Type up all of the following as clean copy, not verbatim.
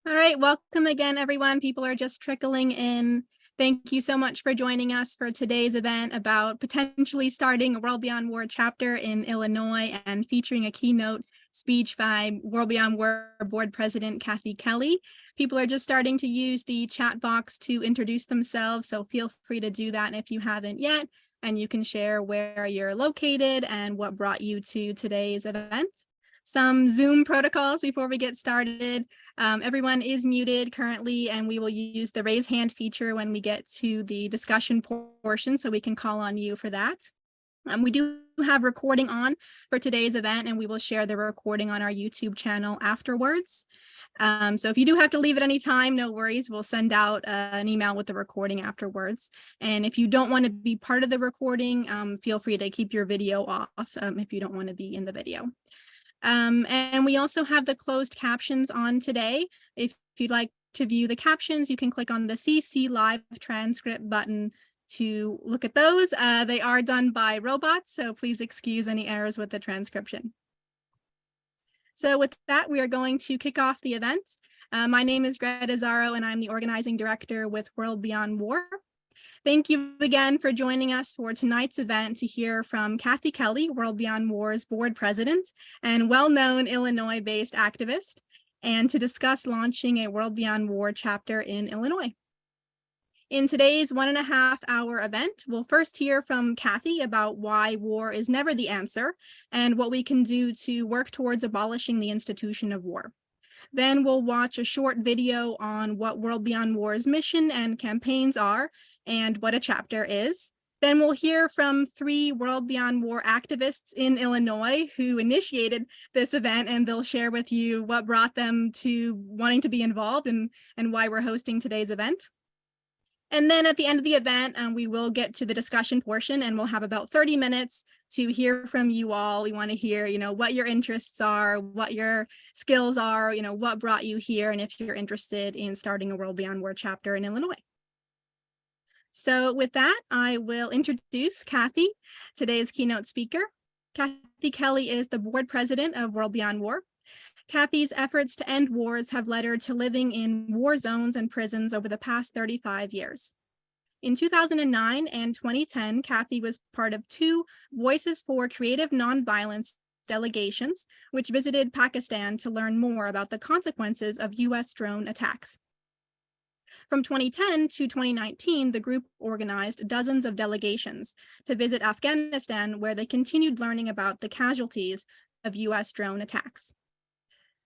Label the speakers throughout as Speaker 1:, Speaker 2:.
Speaker 1: All right, welcome again, everyone. People are just trickling in. Thank you so much for joining us for today's event about potentially starting a World Beyond War chapter in Illinois and featuring a keynote speech by World Beyond War Board President Kathy Kelly. People are just starting to use the chat box to introduce themselves, so feel free to do that if you haven't yet, and you can share where you're located and what brought you to today's event. Some Zoom protocols before we get started. Everyone is muted currently, and we will use the raise hand feature when we get to the discussion portion, so we can call on you for that. We do have recording on for today's event, and we will share the recording on our YouTube channel afterwards. So if you do have to leave at any time, no worries. We'll send out an email with the recording afterwards. And if you don't want to be part of the recording, feel free to keep your video off if you don't want to be in the video. And we also have the closed captions on today. If you'd like to view the captions, you can click on the CC Live Transcript button to look at those. They are done by robots, so please excuse any errors with the transcription. So with that, we are going to kick off the event. My name is Greta Zaro, and I'm the organizing director with World Beyond War. Thank you again for joining us for tonight's event to hear from Kathy Kelly, World Beyond War's board president and well-known Illinois-based activist, and to discuss launching a World Beyond War chapter in Illinois. In today's 1.5-hour event, we'll first hear from Kathy about why war is never the answer and what we can do to work towards abolishing the institution of war. Then we'll watch a short video on what World Beyond War's mission and campaigns are and what a chapter is. Then we'll hear from 3 World Beyond War activists in Illinois who initiated this event, and they'll share with you what brought them to wanting to be involved and why we're hosting today's event. And then at the end of the event, we will get to the discussion portion, and we'll have about 30 minutes to hear from you all. We want to hear, what your interests are, what your skills are, what brought you here, and if you're interested in starting a World Beyond War chapter in Illinois. So with that, I will introduce Kathy, today's keynote speaker. Kathy Kelly is the board president of World Beyond War. Kathy's efforts to end wars have led her to living in war zones and prisons over the past 35 years. In 2009 and 2010, Kathy was part of 2 Voices for Creative Nonviolence delegations, which visited Pakistan to learn more about the consequences of U.S. drone attacks. From 2010 to 2019, the group organized dozens of delegations to visit Afghanistan, where they continued learning about the casualties of U.S. drone attacks.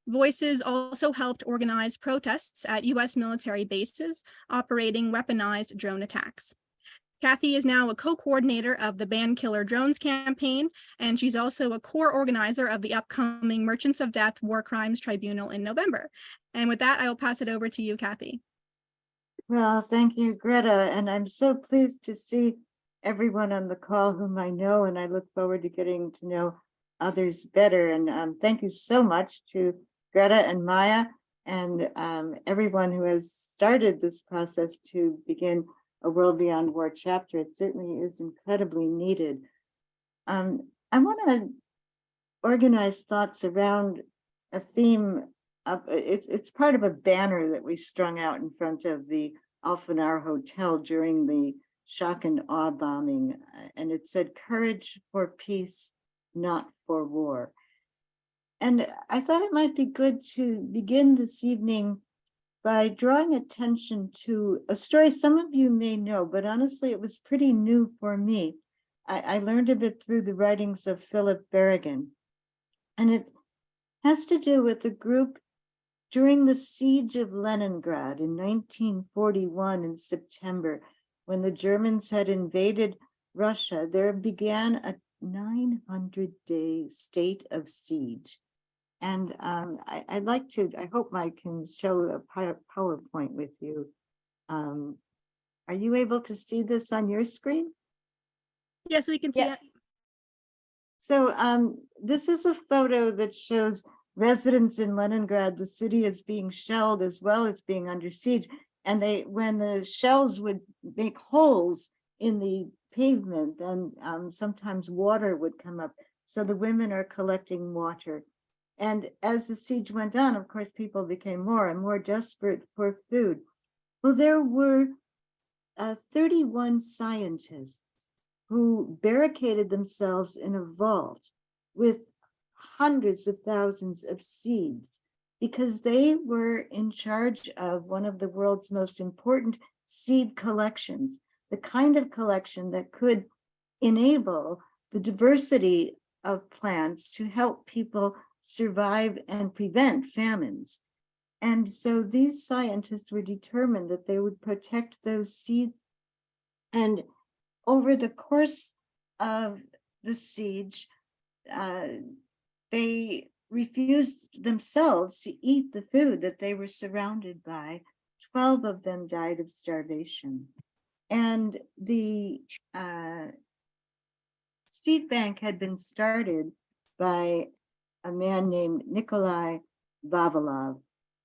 Speaker 1: Voices also helped organize protests at U.S. military bases operating weaponized drone attacks. Kathy is now a co-coordinator of the Ban Killer Drones campaign, and she's also a core organizer of the upcoming Merchants of Death War Crimes Tribunal in November. And with that, I will pass it over to you, Kathy.
Speaker 2: Well, thank you, Greta, and I'm so pleased to see everyone on the call whom I know, and I look forward to getting to know others better. And thank you so much to Greta and Maya and everyone who has started this process to begin a World Beyond War chapter. It certainly is incredibly needed. I want to organize thoughts around a theme of, it's part of a banner that we strung out in front of the Alphenaar Hotel during the shock and awe bombing, and it said, "Courage for peace, not for war." And I thought it might be good to begin this evening by drawing attention to a story some of you may know, but honestly, it was pretty new for me. I learned of it through the writings of Philip Berrigan, and it has to do with the group during the siege of Leningrad in 1941 in September, when the Germans had invaded Russia. There began a 900-day state of siege. And I'd like to, I hope I can show a PowerPoint with you. Are you able to see this on your screen?
Speaker 1: Yes, we can see it.
Speaker 2: So this is a photo that shows residents in Leningrad. The city is being shelled as well as being under siege. And when the shells would make holes in the pavement, then sometimes water would come up. So the women are collecting water. And as the siege went on, of course, people became more and more desperate for food. Well, there were 31 scientists who barricaded themselves in a vault with hundreds of thousands of seeds because they were in charge of one of the world's most important seed collections, the kind of collection that could enable the diversity of plants to help people survive and prevent famines. And so these scientists were determined that they would protect those seeds. And over the course of the siege, they refused themselves to eat the food that they were surrounded by. 12 of them died of starvation. And the seed bank had been started by a man named Nikolai Vavilov.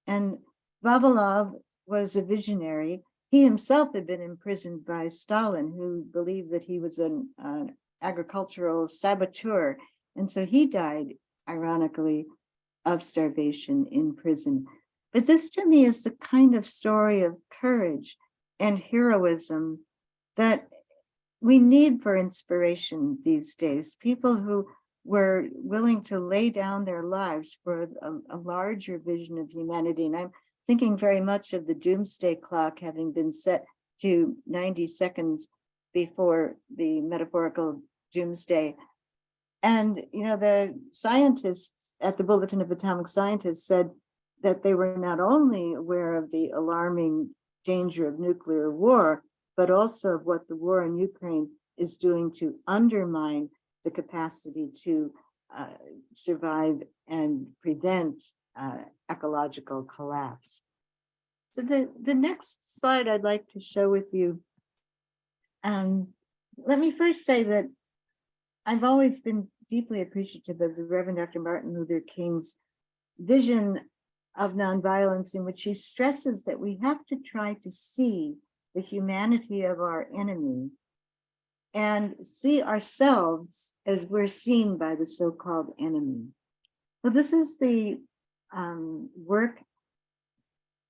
Speaker 2: And Vavilov was a visionary. He himself had been imprisoned by Stalin, who believed that he was an agricultural saboteur. And so he died, ironically, of starvation in prison. But this to me is the kind of story of courage and heroism that we need for inspiration these days. People who were willing to lay down their lives for a larger vision of humanity. And I'm thinking very much of the doomsday clock having been set to 90 seconds before the metaphorical doomsday. And, you know, the scientists at the Bulletin of Atomic Scientists said that they were not only aware of the alarming danger of nuclear war, but also of what the war in Ukraine is doing to undermine the capacity to survive and prevent ecological collapse. So the next slide I'd like to show with you, let me first say that I've always been deeply appreciative of the Reverend Dr. Martin Luther King's vision of nonviolence, in which he stresses that we have to try to see the humanity of our enemy and see ourselves as we're seen by the so-called enemy. So this is the work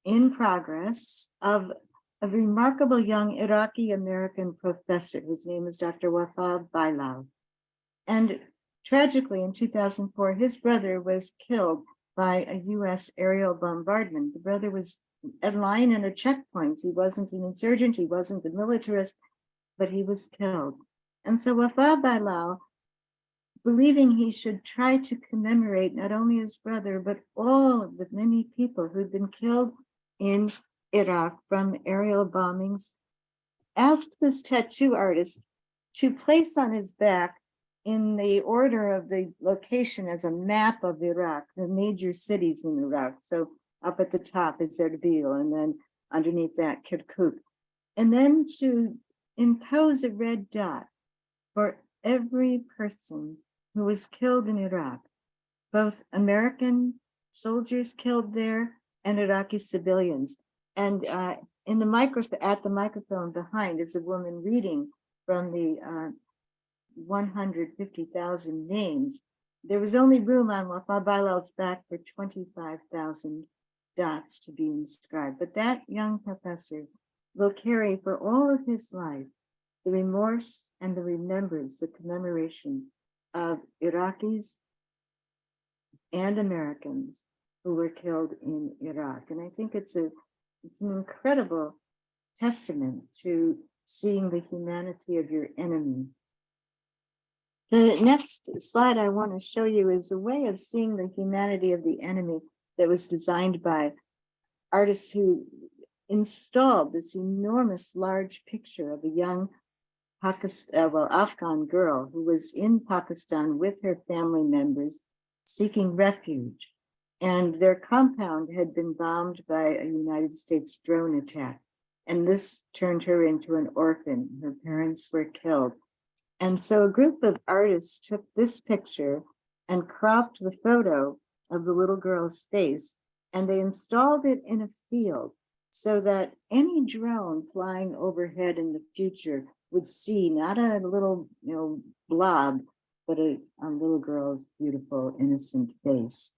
Speaker 2: in progress of a remarkable young Iraqi-American professor. His name is Dr. Wafaa Bailal. And tragically, in 2004, his brother was killed by a US aerial bombardment. The brother was in line in a checkpoint. He wasn't an insurgent, he wasn't a militarist, but he was killed. And so Wafaa Bailal, believing he should try to commemorate not only his brother, but all of the many people who'd been killed in Iraq from aerial bombings, asked this tattoo artist to place on his back, in the order of the location, as a map of Iraq, the major cities in Iraq. So up at the top is Erbil, and then underneath that, Kirkuk. And then to impose a red dot for every person who was killed in Iraq, both American soldiers killed there and Iraqi civilians. And in the at the microphone behind is a woman reading from the 150,000 names. There was only room on Wafaa Bailal's back for 25,000 dots to be inscribed. But that young professor will carry for all of his life the remorse and the remembrance, the commemoration of Iraqis and Americans who were killed in Iraq. And I think it's an incredible testament to seeing the humanity of your enemy. The next slide I want to show you is a way of seeing the humanity of the enemy that was designed by artists who installed this enormous large picture of a young Afghan girl who was in Pakistan with her family members seeking refuge. And their compound had been bombed by a United States drone attack. And this turned her into an orphan. Her parents were killed. And so a group of artists took this picture and cropped the photo of the little girl's face, and they installed it in a field so that any drone flying overhead in the future would see not a little, blob, but a little girl's beautiful, innocent face.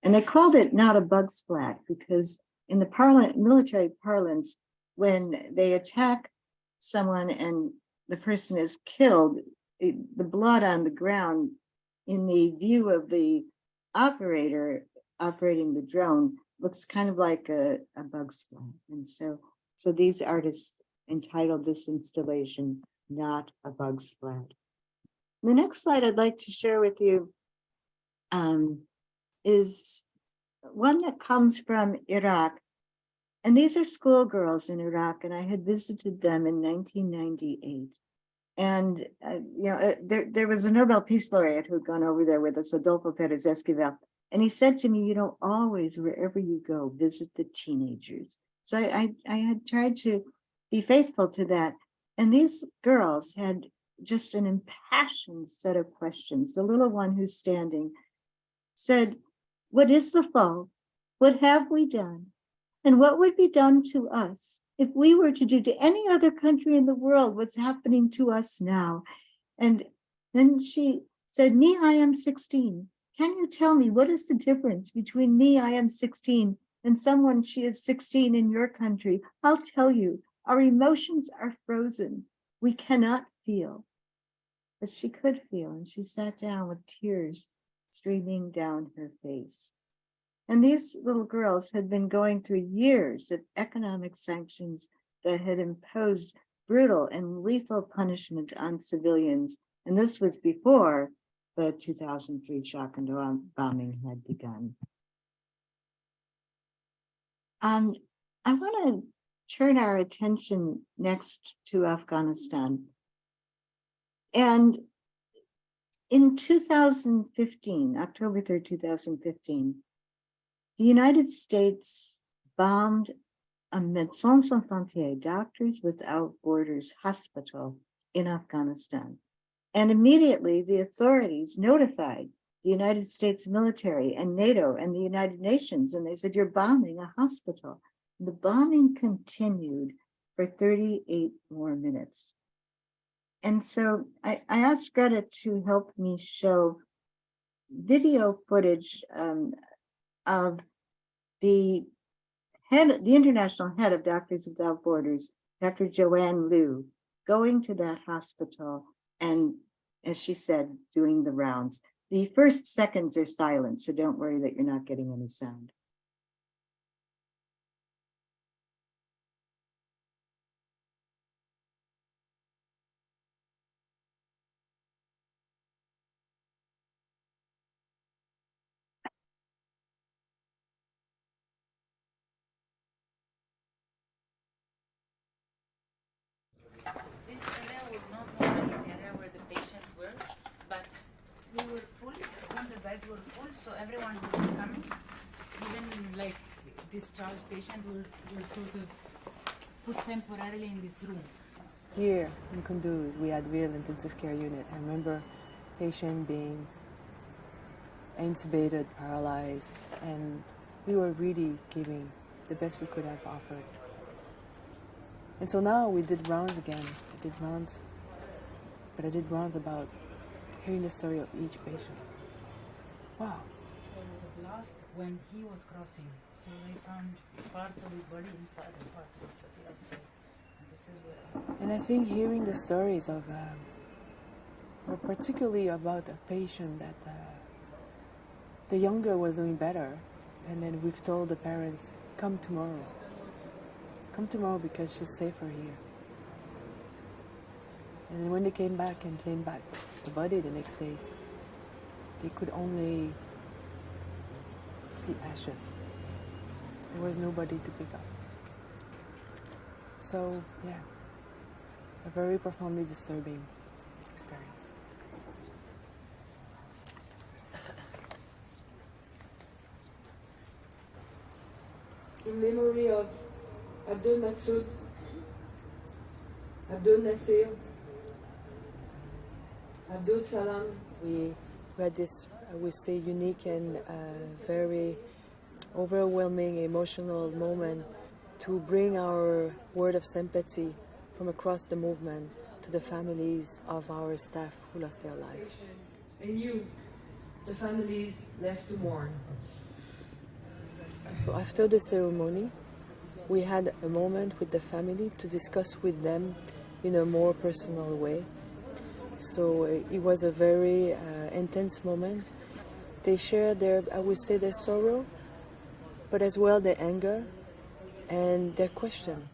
Speaker 2: And they called it not a bug splat because in the military parlance, when they attack someone and the person is killed, the blood on the ground in the view of the operator operating the drone looks kind of like a bug splat. And so these artists entitled this installation, Not a Bug Splat. The next slide I'd like to share with you is one that comes from Iraq. And these are schoolgirls in Iraq, and I had visited them in 1998. And, there was a Nobel Peace Laureate who'd gone over there with us, Adolfo Perez Esquivel. And he said to me, always, wherever you go, visit the teenagers. So I had tried to be faithful to that. And these girls had just an impassioned set of questions. The little one who's standing said, what is the fault? What have we done? And what would be done to us if we were to do to any other country in the world what's happening to us now? And then she said, me, I am 16. Can you tell me what is the difference between me, I am 16, and someone she is 16 in your country? I'll tell you, our emotions are frozen. We cannot feel. But she could feel, and she sat down with tears streaming down her face. And these little girls had been going through years of economic sanctions that had imposed brutal and lethal punishment on civilians. And this was before the 2003 shock and awe bombing had begun. And I want to turn our attention next to Afghanistan. And in 2015, October 3rd, 2015, the United States bombed a Médecins Sans Frontières, Doctors Without Borders hospital in Afghanistan. And immediately the authorities notified the United States military and NATO and the United Nations, and they said, you're bombing a hospital. And the bombing continued for 38 more minutes. And so I asked Greta to help me show video footage of the international head of Doctors Without Borders, Dr. Joanne Liu, going to that hospital and, as she said, doing the rounds. The first seconds are silent, so don't worry that you're not getting any sound.
Speaker 3: This area was not normally an area where the patients were, but we were full, when the beds were full, so everyone who was coming, even like discharged patient will sort of put temporarily in this room.
Speaker 4: Here in Kunduz, we had real intensive care unit. I remember patient being intubated, paralyzed, and we were really giving the best we could have offered. And so now we did rounds again. I did rounds about hearing the story of each patient. Wow.
Speaker 3: There was a blast when he was crossing, so they found parts of his body inside and parts of his body outside. And this is where.
Speaker 4: And I think hearing the stories of, or particularly about a patient that the younger was doing better, and then we've told the parents, come tomorrow. Come tomorrow because she's safer here. And then when they came back and claimed back the body the next day, they could only see ashes. There was nobody to pick up. So, yeah, a very profoundly disturbing experience.
Speaker 5: In memory of Abdul Masoud, Abdul Nasir, Abdul Salam.
Speaker 4: We had this, I would say, unique and very overwhelming emotional moment to bring our word of sympathy from across the movement to the families of our staff who lost their life.
Speaker 5: And you, the families left to mourn.
Speaker 4: So after the ceremony, we had a moment with the family to discuss with them in a more personal way. So it was a very intense moment. They shared their, I would say, their sorrow, but as well their anger and their question.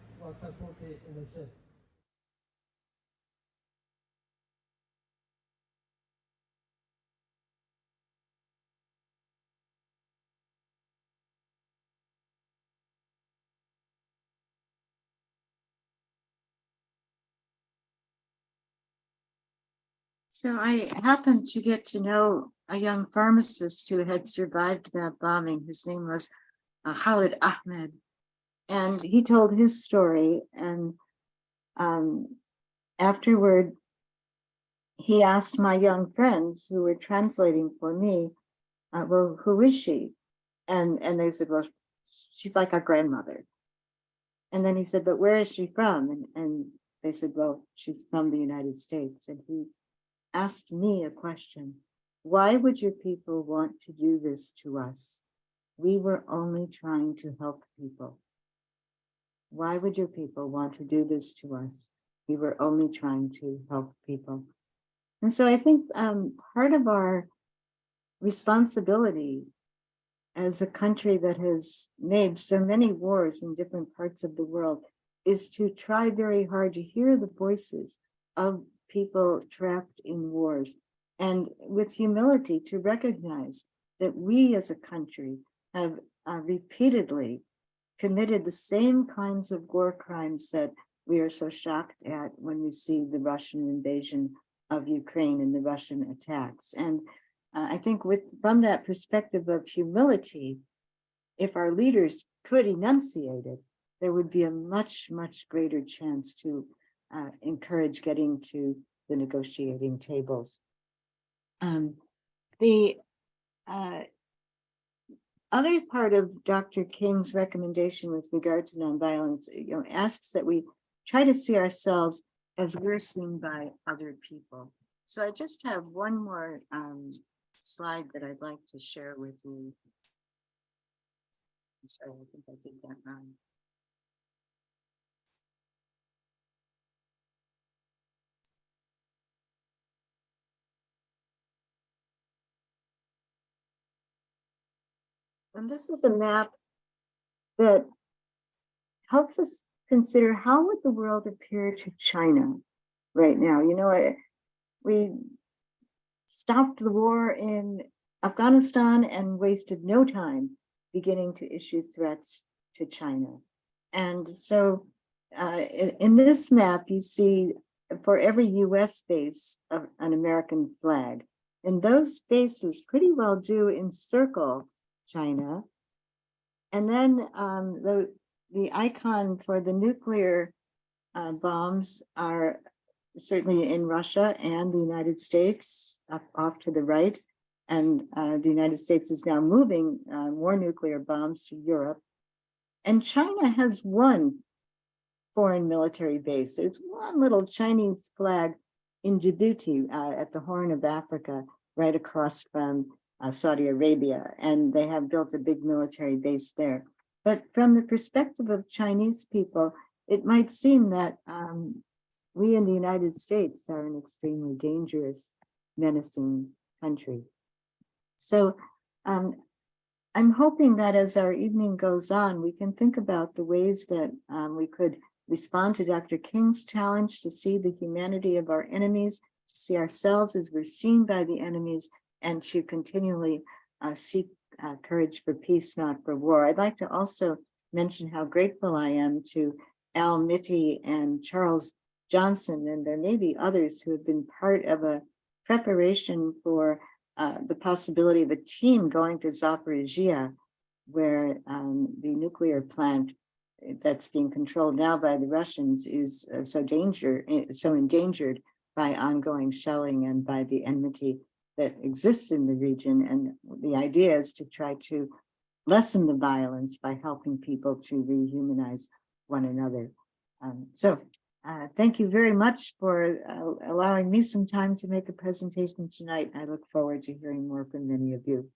Speaker 2: So I happened to get to know a young pharmacist who had survived that bombing. His name was Khalid Ahmed, and he told his story. And afterward, he asked my young friends who were translating for me, well, who is she? And they said, well, she's like our grandmother. And then he said, but where is she from? And they said, well, she's from the United States. And he asked me a question. Why would your people want to do this to us? We were only trying to help people. Why would your people want to do this to us? We were only trying to help people. And so I think part of our responsibility as a country that has made so many wars in different parts of the world is to try very hard to hear the voices of people trapped in wars, and with humility to recognize that we as a country have repeatedly committed the same kinds of war crimes that we are so shocked at when we see the Russian invasion of Ukraine and the Russian attacks. And I think from that perspective of humility, if our leaders could enunciate it, there would be a much, much greater chance to encourage getting to the negotiating tables. The other part of Dr. King's recommendation with regard to nonviolence, asks that we try to see ourselves as we're seen by other people. So I just have one more slide that I'd like to share with you. Sorry, I think I did that wrong. And this is a map that helps us consider how would the world appear to China right now. We stopped the war in Afghanistan and wasted no time beginning to issue threats to China. And so in this map, you see for every US base an American flag. And those bases pretty well do encircle China. And then the icon for the nuclear bombs are certainly in Russia and the United States off to the right. And the United States is now moving more nuclear bombs to Europe. And China has one foreign military base. There's one little Chinese flag in Djibouti at the Horn of Africa, right across from Saudi Arabia. And they have built a big military base there. But from the perspective of Chinese people, it might seem that we in the United States are an extremely dangerous, menacing country. So I'm hoping that as our evening goes on, we can think about the ways that we could respond to Dr. King's challenge to see the humanity of our enemies, to see ourselves as we're seen by the enemies, and to continually seek courage for peace, not for war. I'd like to also mention how grateful I am to Al Mitty and Charles Johnson, and there may be others who have been part of a preparation for the possibility of a team going to Zaporizhia, where the nuclear plant that's being controlled now by the Russians is so endangered by ongoing shelling and by the enmity that exists in the region. And the idea is to try to lessen the violence by helping people to rehumanize one another. Thank you very much for allowing me some time to make a presentation tonight. I look forward to hearing more from many of you.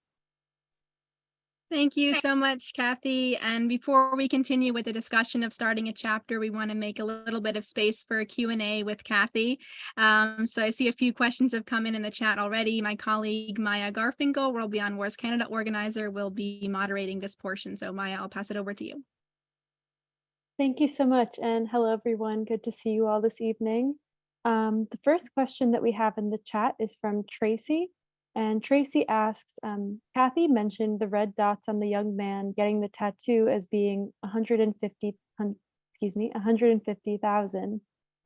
Speaker 1: Thank you so much, Kathy. And before we continue with the discussion of starting a chapter, we want to make a little bit of space for a Q&A with Kathy. So I see a few questions have come in the chat already. My colleague, Maya Garfinkel, World Beyond War's Canada organizer, will be moderating this portion. So Maya, I'll pass it over to you.
Speaker 6: Thank you so much, and hello everyone. Good to see you all this evening. The first question that we have in the chat is from Tracy, and Tracy asks, Kathy mentioned the red dots on the young man getting the tattoo as being 150,000,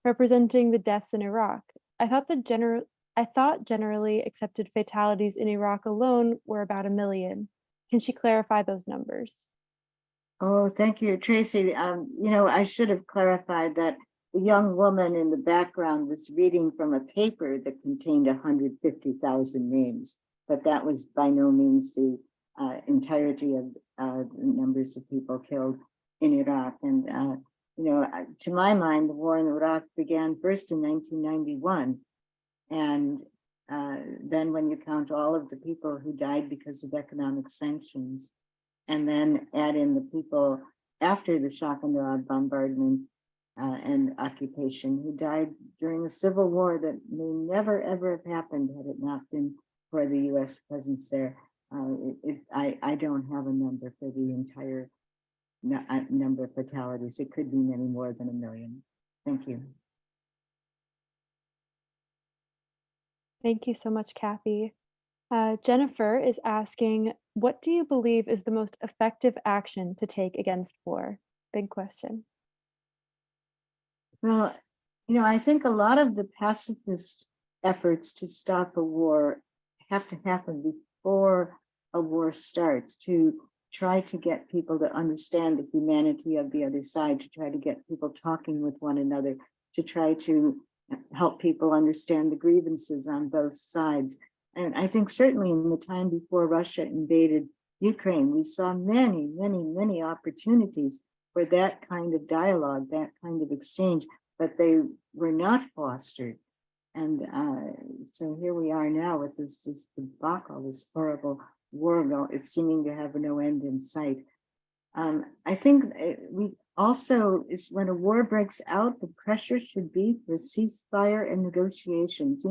Speaker 6: representing the deaths in Iraq. I thought generally accepted fatalities in Iraq alone were about 1 million. Can she clarify those numbers?
Speaker 2: Oh, thank you, Tracy. I should have clarified that the young woman in the background was reading from a paper that contained 150,000 names, but that was by no means the entirety of the numbers of people killed in Iraq. And, to my mind, the war in Iraq began first in 1991. And then when you count all of the people who died because of economic sanctions, and then add in the people after the shock and awe bombardment and occupation who died during a civil war that may never, ever have happened had it not been for the U.S. presence there. I don't have a number for the entire number of fatalities. It could be many more than 1 million. Thank you.
Speaker 6: Thank you so much, Kathy. Jennifer is asking, what do you believe is the most effective action to take against war? Big question.
Speaker 2: Well, I think a lot of the pacifist efforts to stop a war have to happen before a war starts, to try to get people to understand the humanity of the other side, to try to get people talking with one another, to try to help people understand the grievances on both sides. And I think certainly in the time before Russia invaded Ukraine, we saw many, many, many opportunities for that kind of dialogue, that kind of exchange, but they were not fostered. And so here we are now with this debacle, this horrible war, it's seeming to have no end in sight. I think we also, is when a war breaks out, the pressure should be for ceasefire and negotiations.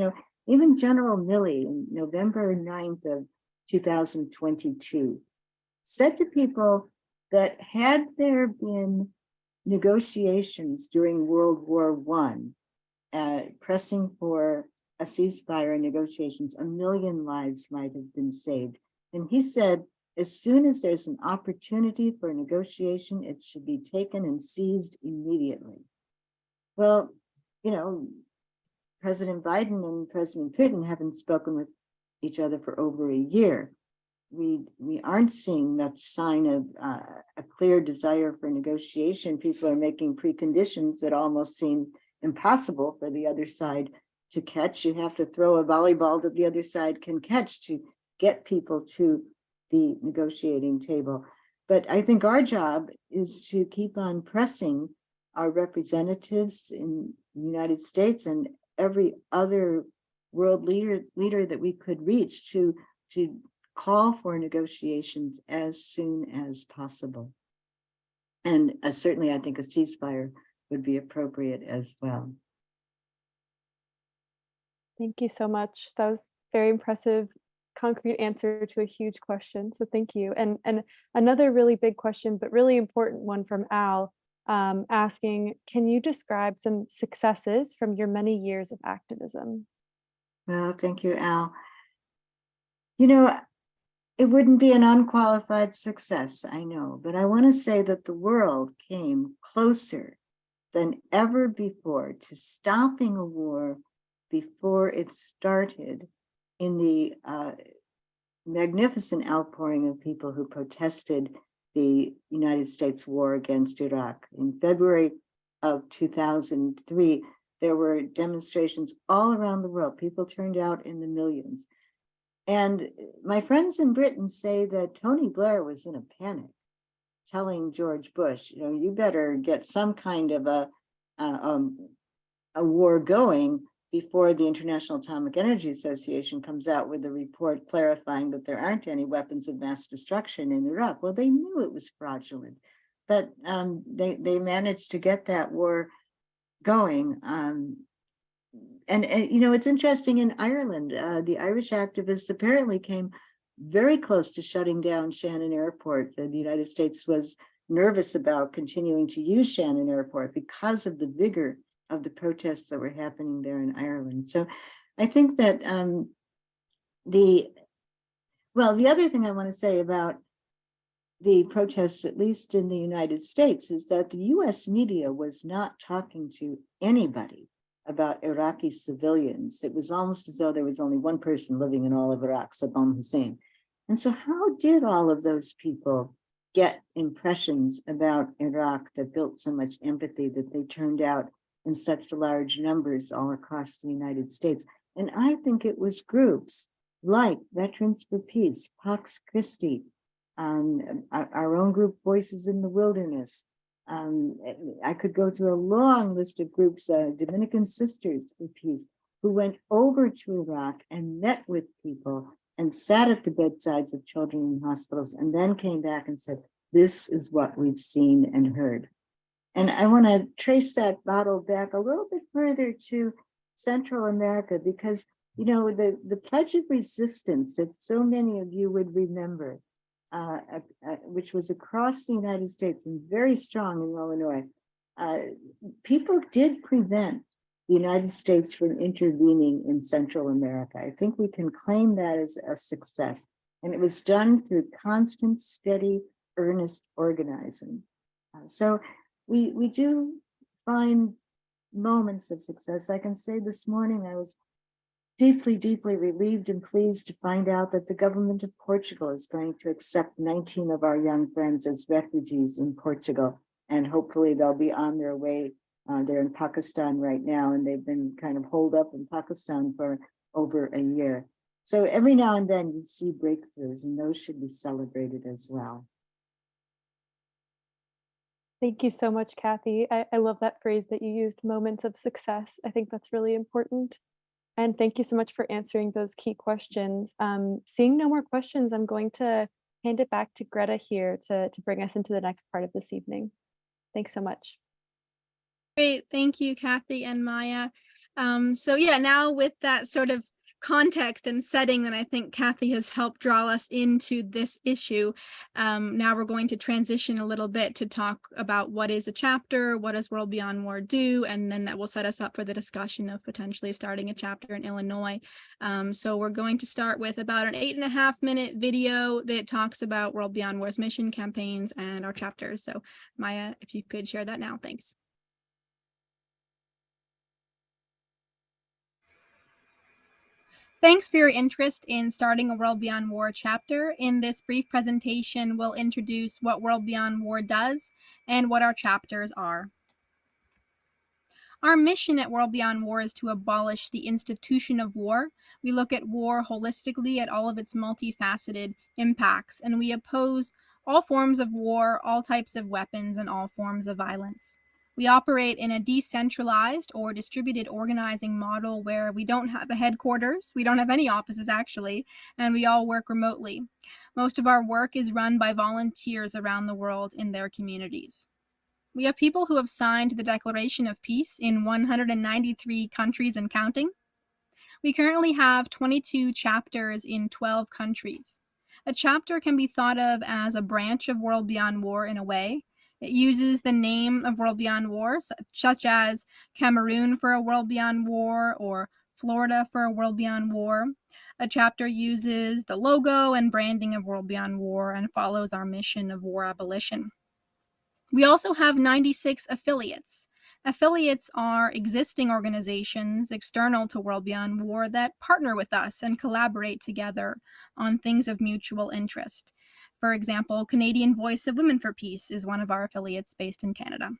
Speaker 2: Even General Milley, on November 9th of 2022, said to people that had there been negotiations during World War I, pressing for a ceasefire and negotiations, 1 million lives might have been saved. And he said, as soon as there's an opportunity for a negotiation, it should be taken and seized immediately. Well, President Biden and President Putin haven't spoken with each other for over a year. We aren't seeing much sign of a clear desire for negotiation. People are making preconditions that almost seem impossible for the other side to catch. You have to throw a volleyball that the other side can catch to get people to the negotiating table. But I think our job is to keep on pressing our representatives in the United States and every other world leader that we could reach to call for negotiations as soon as possible. And certainly I think a ceasefire would be appropriate as well.
Speaker 6: Thank you so much. That was very impressive, concrete answer to a huge question. So thank you. And another really big question, but really important one from Al, asking, can you describe some successes from your many years of activism?
Speaker 2: Well, thank you, Al. It wouldn't be an unqualified success, I know, but I want to say that the world came closer than ever before to stopping a war before it started in the magnificent outpouring of people who protested the United States war against Iraq. In February of 2003, there were demonstrations all around the world. People turned out in the millions. And my friends in Britain say that Tony Blair was in a panic, telling George Bush, you better get some kind of a war going, before the International Atomic Energy Association comes out with a report clarifying that there aren't any weapons of mass destruction in Iraq. Well, they knew it was fraudulent, but they managed to get that war going. And you know, it's interesting in Ireland, the Irish activists apparently came very close to shutting down Shannon Airport. The United States was nervous about continuing to use Shannon Airport because of the vigor of the protests that were happening there in Ireland. So I think that the other thing I want to say about the protests, at least in the United States, is that the US media was not talking to anybody about Iraqi civilians. It was almost as though there was only one person living in all of Iraq, Saddam Hussein. And so how did all of those people get impressions about Iraq that built so much empathy that they turned out in such large numbers all across the United States? And I think it was groups like Veterans for Peace, Pax Christi, our own group, Voices in the Wilderness. I could go through a long list of groups, Dominican Sisters for Peace, who went over to Iraq and met with people and sat at the bedsides of children in hospitals, and then came back and said, this is what we've seen and heard. And I want to trace that model back a little bit further to Central America, because, you know, the Pledge of Resistance that so many of you would remember, which was across the United States and very strong in Illinois, people did prevent the United States from intervening in Central America. I think we can claim that as a success. And it was done through constant, steady, earnest organizing. So we do find moments of success. I can say this morning I was deeply, deeply relieved and pleased to find out that the government of Portugal is going to accept 19 of our young friends as refugees in Portugal. And hopefully they'll be on their way. They're in Pakistan right now, and they've been kind of holed up in Pakistan for over a year. So every now and then you see breakthroughs, and those should be celebrated as well.
Speaker 6: Thank you so much, Kathy. I love that phrase that you used, moments of success. I think that's really important. And thank you so much for answering those key questions. Seeing no more questions, I'm going to hand it back to Greta here to bring us into the next part of this evening. Thanks so much.
Speaker 1: Great. Thank you, Kathy and Maya. So yeah, now with that sort of context and setting that I think Kathy has helped draw us into this issue, now we're going to transition a little bit to talk about what is a chapter, what does World Beyond War do, and then that will set us up for the discussion of potentially starting a chapter in Illinois. So we're going to start with about an 8.5-minute video that talks about World Beyond War's mission, campaigns, and our chapters. So Maya, if you could share that now, thanks. Thanks for your interest in starting a World Beyond War chapter. In this brief presentation, we'll introduce what World Beyond War does and what our chapters are. Our mission at World Beyond War is to abolish the institution of war. We look at war holistically at all of its multifaceted impacts, and we oppose all forms of war, all types of weapons, and all forms of violence. We operate in a decentralized or distributed organizing model where we don't have a headquarters, we don't have any offices actually, and we all work remotely. Most of our work is run by volunteers around the world in their communities. We have people who have signed the Declaration of Peace in 193 countries and counting. We currently have 22 chapters in 12 countries. A chapter can be thought of as a branch of World Beyond War in a way. It uses the name of World Beyond War, such as Cameroon for a World Beyond War or Florida for a World Beyond War. A chapter uses the logo and branding of World Beyond War and follows our mission of war abolition. We also have 96 affiliates. Affiliates are existing organizations external to World Beyond War that partner with us and collaborate together on things of mutual interest. For example, Canadian Voice of Women for Peace is one of our affiliates based in Canada.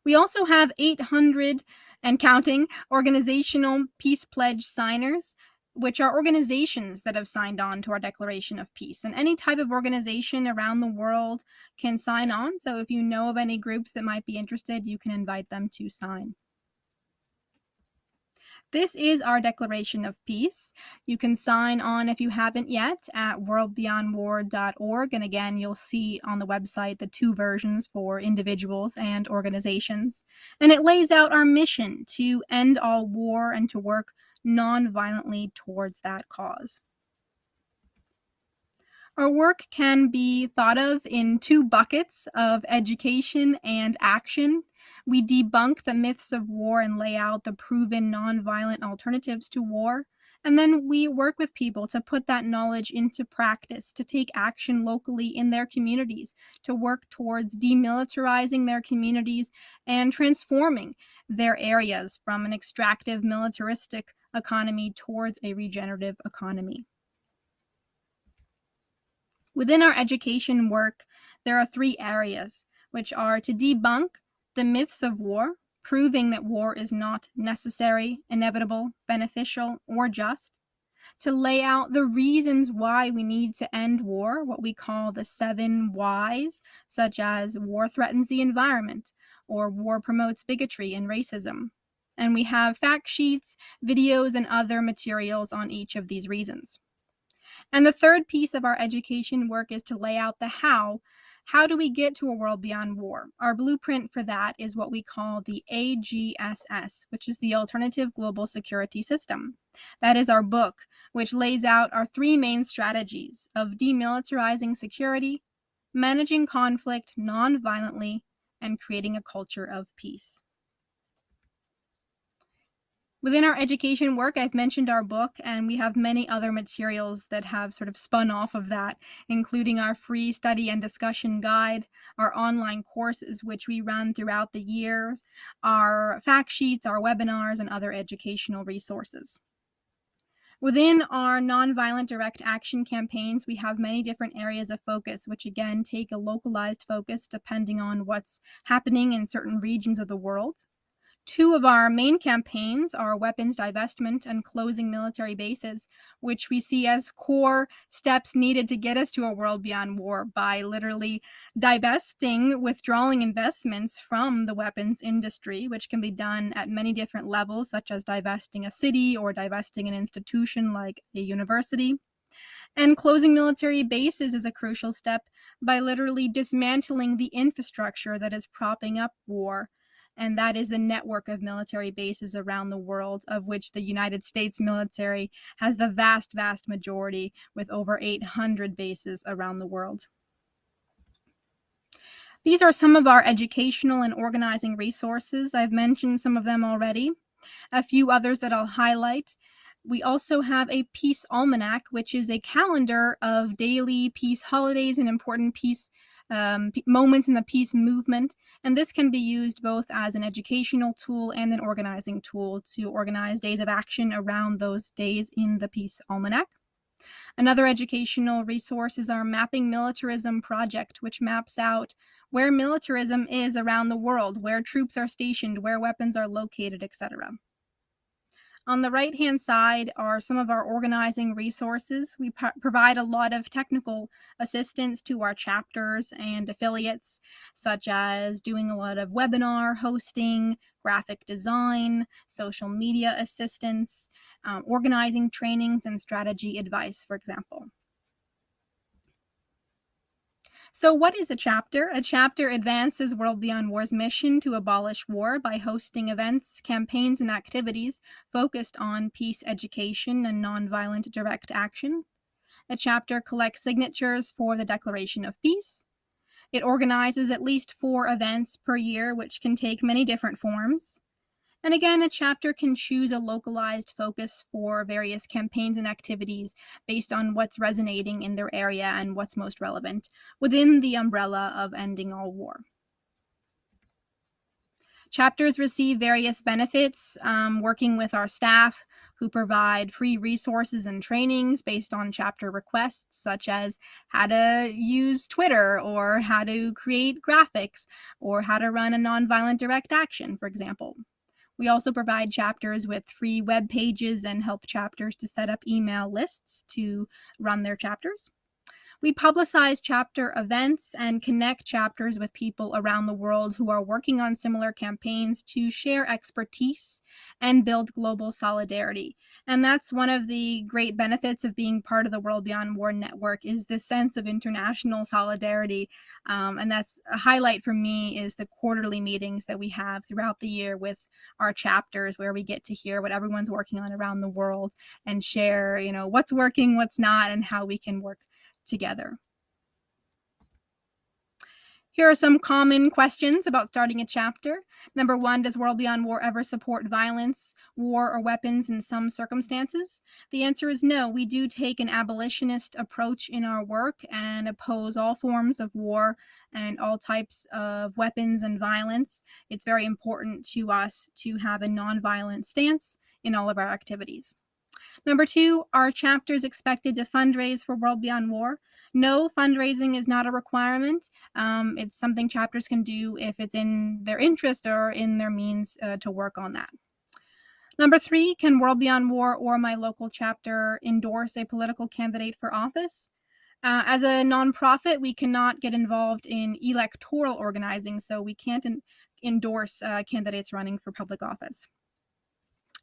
Speaker 1: We also have 800 and counting organizational Peace Pledge signers, which are organizations that have signed on to our Declaration of Peace. And any type of organization around the world can sign on. So if you know of any groups that might be interested, you can invite them to sign. This is our Declaration of Peace. You can sign on if you haven't yet at WorldBeyondWar.org. And again, you'll see on the website the two versions for individuals and organizations. And it lays out our mission to end all war and to work non-violently towards that cause. Our work can be thought of in two buckets of education and action. We debunk the myths of war and lay out the proven nonviolent alternatives to war. And then we work with people to put that knowledge into practice, to take action locally in their communities, to work towards demilitarizing their communities and transforming their areas from an extractive militaristic economy towards a regenerative economy. Within our education work, there are three areas, which are to debunk the myths of war, proving that war is not necessary, inevitable, beneficial, or just, to lay out the reasons why we need to end war, what we call the 7 whys, such as war threatens the environment, or war promotes bigotry and racism. And we have fact sheets, videos, and other materials on each of these reasons. And the third piece of our education work is to lay out the how. How do we get to a world beyond war? Our blueprint for that is what we call the AGSS, which is the Alternative Global Security System. That is our book, which lays out our three main strategies of demilitarizing security, managing conflict non-violently, and creating a culture of peace. Within our education work, I've mentioned our book, and we have many other materials that have sort of spun off of that, including our free study and discussion guide, our online courses, which we run throughout the years, our fact sheets, our webinars, and other educational resources. Within our nonviolent direct action campaigns, we have many different areas of focus, which again take a localized focus depending on what's happening in certain regions of the world. Two of our main campaigns are weapons divestment and closing military bases, which we see as core steps needed to get us to a world beyond war by literally withdrawing investments from the weapons industry, which can be done at many different levels, such as divesting a city or divesting an institution like a university. And closing military bases is a crucial step by literally dismantling the infrastructure that is propping up war. And that is the network of military bases around the world, of which the United States military has the vast, vast majority, with over 800 bases around the world. These are some of our educational and organizing resources. I've mentioned some of them already. A few others that I'll highlight. We also have a Peace Almanac, which is a calendar of daily peace holidays and important peace moments in the peace movement. And this can be used both as an educational tool and an organizing tool to organize days of action around those days in the Peace Almanac. Another educational resource is our Mapping Militarism project, which maps out where militarism is around the world, where troops are stationed, where weapons are located, etc. On the right-hand side are some of our organizing resources. We provide a lot of technical assistance to our chapters and affiliates, such as doing a lot of webinar hosting, graphic design, social media assistance, organizing trainings, and strategy advice, for example. So what is a chapter? A chapter advances World Beyond War's mission to abolish war by hosting events, campaigns, and activities focused on peace education and nonviolent direct action. A chapter collects signatures for the Declaration of Peace. It organizes at least 4 events per year, which can take many different forms. And again, a chapter can choose a localized focus for various campaigns and activities based on what's resonating in their area and what's most relevant within the umbrella of ending all war. Chapters receive various benefits working with our staff, who provide free resources and trainings based on chapter requests, such as how to use Twitter or how to create graphics or how to run a nonviolent direct action, for example. We also provide chapters with free web pages and help chapters to set up email lists to run their chapters. We publicize chapter events and connect chapters with people around the world who are working on similar campaigns to share expertise and build global solidarity. And that's one of the great benefits of being part of the World Beyond War network, is this sense of international solidarity. And that's a highlight for me, is the quarterly meetings that we have throughout the year with our chapters, where we get to hear what everyone's working on around the world and share, what's working, what's not, and how we can work together. Here are some common questions about starting a chapter. Number 1, does World Beyond War ever support violence, war, or weapons in some circumstances? The answer is no. We do take an abolitionist approach in our work and oppose all forms of war and all types of weapons and violence. It's very important to us to have a nonviolent stance in all of our activities. Number 2, are chapters expected to fundraise for World Beyond War? No, fundraising is not a requirement. It's something chapters can do if it's in their interest or in their means to work on that. Number 3, can World Beyond War or my local chapter endorse a political candidate for office? As a nonprofit, we cannot get involved in electoral organizing, so we can't endorse candidates running for public office.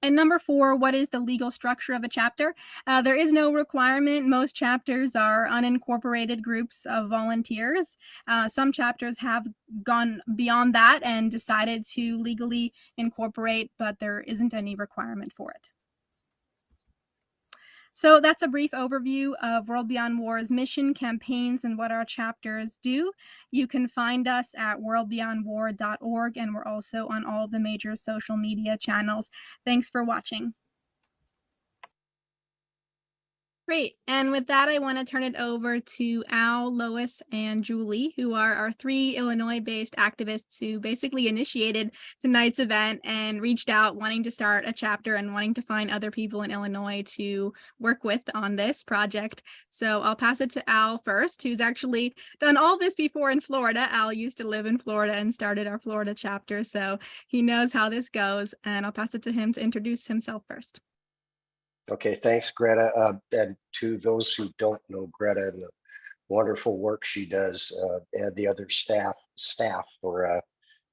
Speaker 1: And number 4, what is the legal structure of a chapter? There is no requirement. Most chapters are unincorporated groups of volunteers. Some chapters have gone beyond that and decided to legally incorporate, but there isn't any requirement for it. So that's a brief overview of World Beyond War's mission, campaigns, and what our chapters do. You can find us at WorldBeyondWar.org, and we're also on all the major social media channels. Thanks for watching. Great. And with that, I want to turn it over to Al, Lois, and Julie, who are our 3 Illinois-based activists who basically initiated tonight's event and reached out wanting to start a chapter and wanting to find other people in Illinois to work with on this project. So I'll pass it to Al first, who's actually done all this before in Florida. Al used to live in Florida and started our Florida chapter, so he knows how this goes. And I'll pass it to him to introduce himself first.
Speaker 7: Okay, thanks, Greta. And to those who don't know Greta and the wonderful work she does, and the other staff for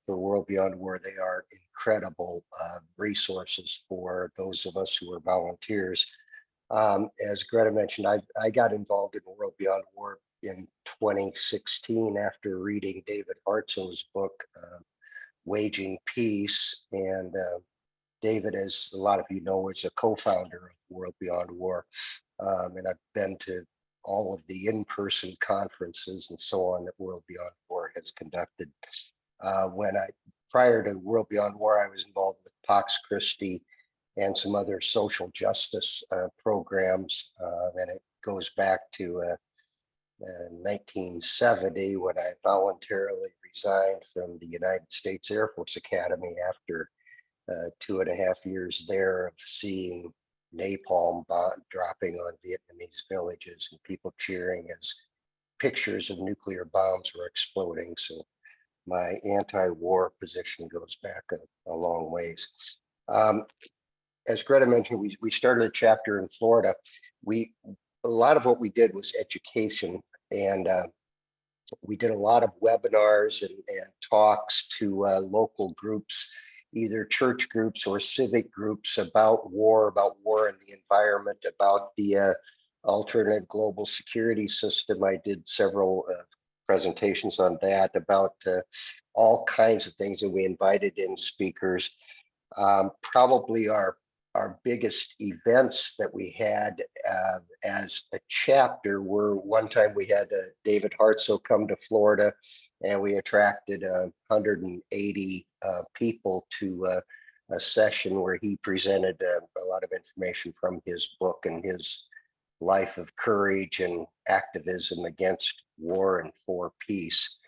Speaker 7: World Beyond War, they are incredible resources for those of us who are volunteers. As Greta mentioned, I got involved in World Beyond War in 2016 after reading David Hartso's book, Waging Peace, and David, as a lot of you know, is a co-founder of World Beyond War, and I've been to all of the in-person conferences and so on that World Beyond War has conducted. Prior to World Beyond War, I was involved with Pax Christi and some other social justice programs, and it goes back to 1970 when I voluntarily resigned from the United States Air Force Academy after 2.5 years there of seeing napalm dropping on Vietnamese villages and people cheering as pictures of nuclear bombs were exploding. So my anti-war position goes back a long ways. As Greta mentioned, we started a chapter in Florida. A lot of what we did was education, and we did a lot of webinars and talks to local groups, either church groups or civic groups, about war and the environment, about the alternate global security system. I did several presentations on that, about all kinds of things, and we invited in speakers. Probably our biggest events that we had as a chapter were, one time we had David Hartso come to Florida, and we attracted 180 people to a session where he presented a lot of information from his book and his life of courage and activism against war and for peace.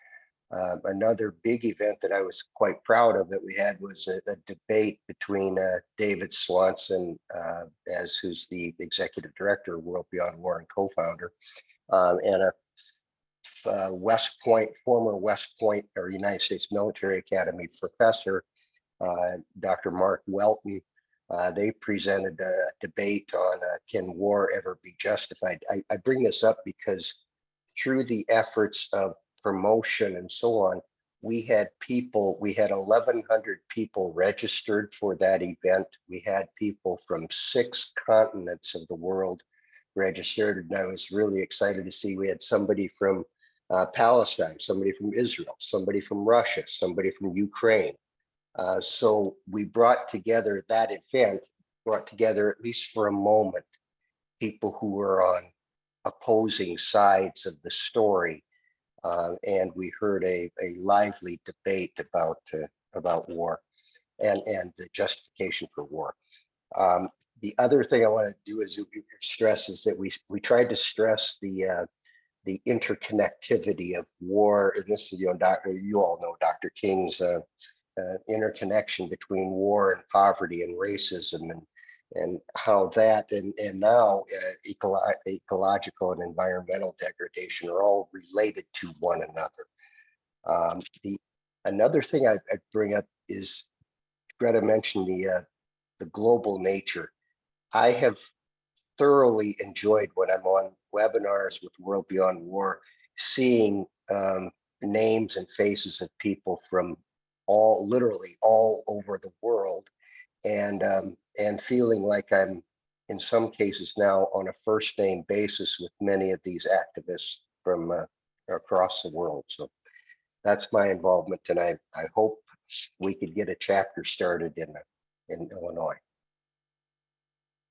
Speaker 7: Another big event that I was quite proud of that we had was a debate between David Swanson, who's the executive director of World Beyond War and co-founder, and a former West Point or United States Military Academy professor, Dr. Mark Welton. They presented a debate on can war ever be justified. I bring this up because through the efforts of promotion and so on, we had 1,100 people registered for that event. We had people from 6 continents of the world registered, and I was really excited to see we had somebody from Palestine, somebody from Israel, somebody from Russia, somebody from Ukraine. So we brought together that event, brought together, at least for a moment, people who were on opposing sides of the story. And we heard a lively debate about war and the justification for war. The other thing I want to do is stress is that we tried to stress the interconnectivity of war. And this is, you all know Dr. King's interconnection between war and poverty and racism, and how that and now ecological and environmental degradation are all related to one another. Another thing I bring up is Greta mentioned the global nature. I have thoroughly enjoyed when I'm on webinars with World Beyond War, seeing names and faces of people from literally all over the world, and feeling like I'm in some cases now on a first name basis with many of these activists from across the world. So that's my involvement, and I hope we could get a chapter started in Illinois.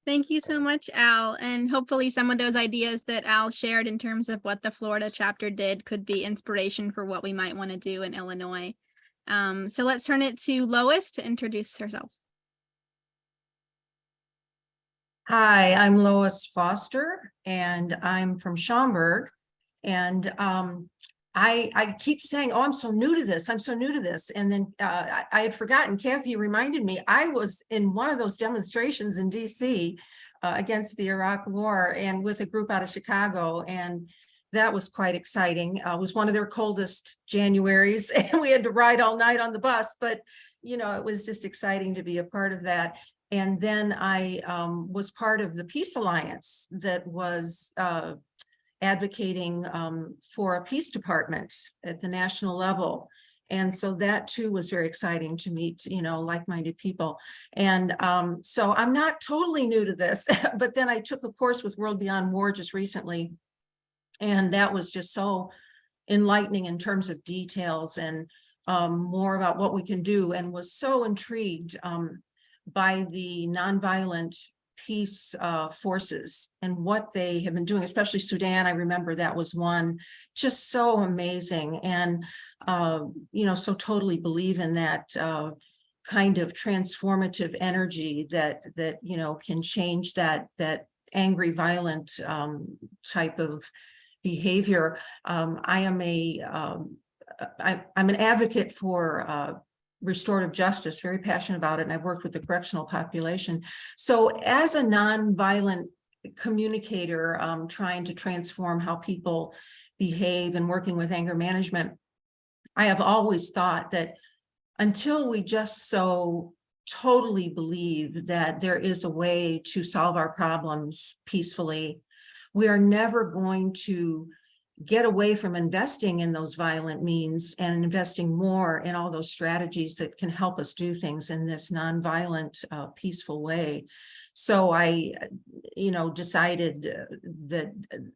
Speaker 1: Thank you so much, Al. And hopefully some of those ideas that Al shared in terms of what the Florida chapter did could be inspiration for what we might want to do in Illinois. So let's turn it to Lois to introduce herself.
Speaker 8: Hi, I'm Lois Foster, and I'm from Schaumburg. And I keep saying, oh, I'm so new to this. I'm so new to this. And then I had forgotten, Kathy reminded me, I was in one of those demonstrations in DC against the Iraq War, and with a group out of Chicago. And that was quite exciting. It was one of their coldest Januaries, and we had to ride all night on the bus. But, you know, it was just exciting to be a part of that. And then I was part of the Peace Alliance that was advocating for a peace department at the national level. And so that too was very exciting to meet, you know, like-minded people. And so I'm not totally new to this, but then I took a course with World Beyond War just recently. And that was just so enlightening in terms of details and more about what we can do, and was so intrigued by the nonviolent peace forces and what they have been doing, especially Sudan. I remember that was one, just so amazing. And, you know, so totally believe in that kind of transformative energy that, you know, can change that angry, violent type of behavior. I'm an advocate for restorative justice, very passionate about it, and I've worked with the correctional population. So as a nonviolent communicator, trying to transform how people behave and working with anger management, I have always thought that until we just so totally believe that there is a way to solve our problems peacefully, we are never going to get away from investing in those violent means and investing more in all those strategies that can help us do things in this nonviolent, peaceful way. So I, you know, decided that,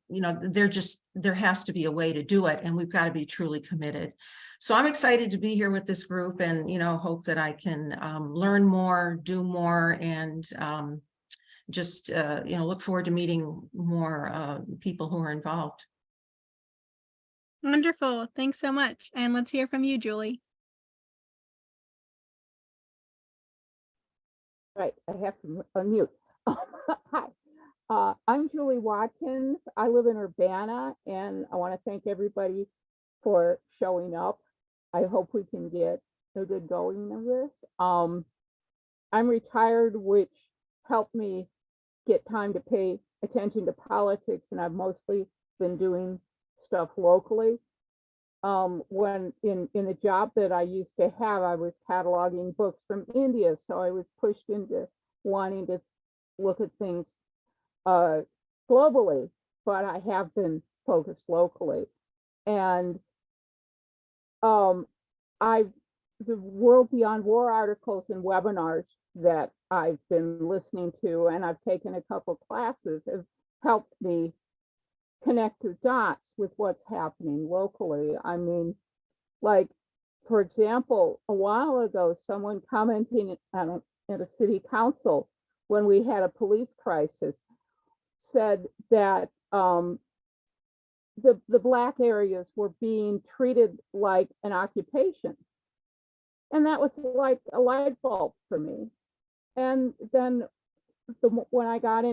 Speaker 8: you know, there has to be a way to do it, and we've got to be truly committed. So I'm excited to be here with this group, and, you know, hope that I can learn more, do more, and just, you know, look forward to meeting more people who are involved.
Speaker 1: Wonderful. Thanks so much. And let's hear from you, Julie.
Speaker 9: Right, I have to unmute. Hi, I'm Julie Watkins. I live in Urbana, and I want to thank everybody for showing up. I hope we can get a good going of this. I'm retired, which helped me get time to pay attention to politics, and I've mostly been doing stuff locally. When in the job that I used to have, I was cataloging books from India, so I was pushed into wanting to look at things globally. But I have been focused locally. And the World Beyond War articles and webinars that I've been listening to, and I've taken a couple classes, have helped me connect the dots with what's happening locally. I mean, like, for example, a while ago, someone commenting at a city council when we had a police crisis said that the Black areas were being treated like an occupation. And that was like a light bulb for me. And then when I got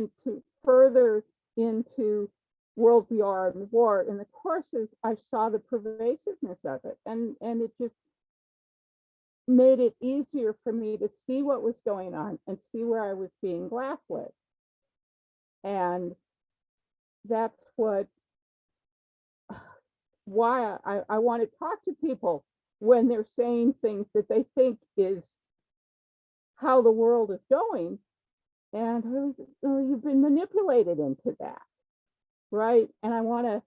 Speaker 9: further into World Beyond War in the courses, I saw the pervasiveness of it. And it just made it easier for me to see what was going on and see where I was being gaslit. And that's why I want to talk to people when they're saying things that they think is how the world is going, and you've been manipulated into that, right? And I want to,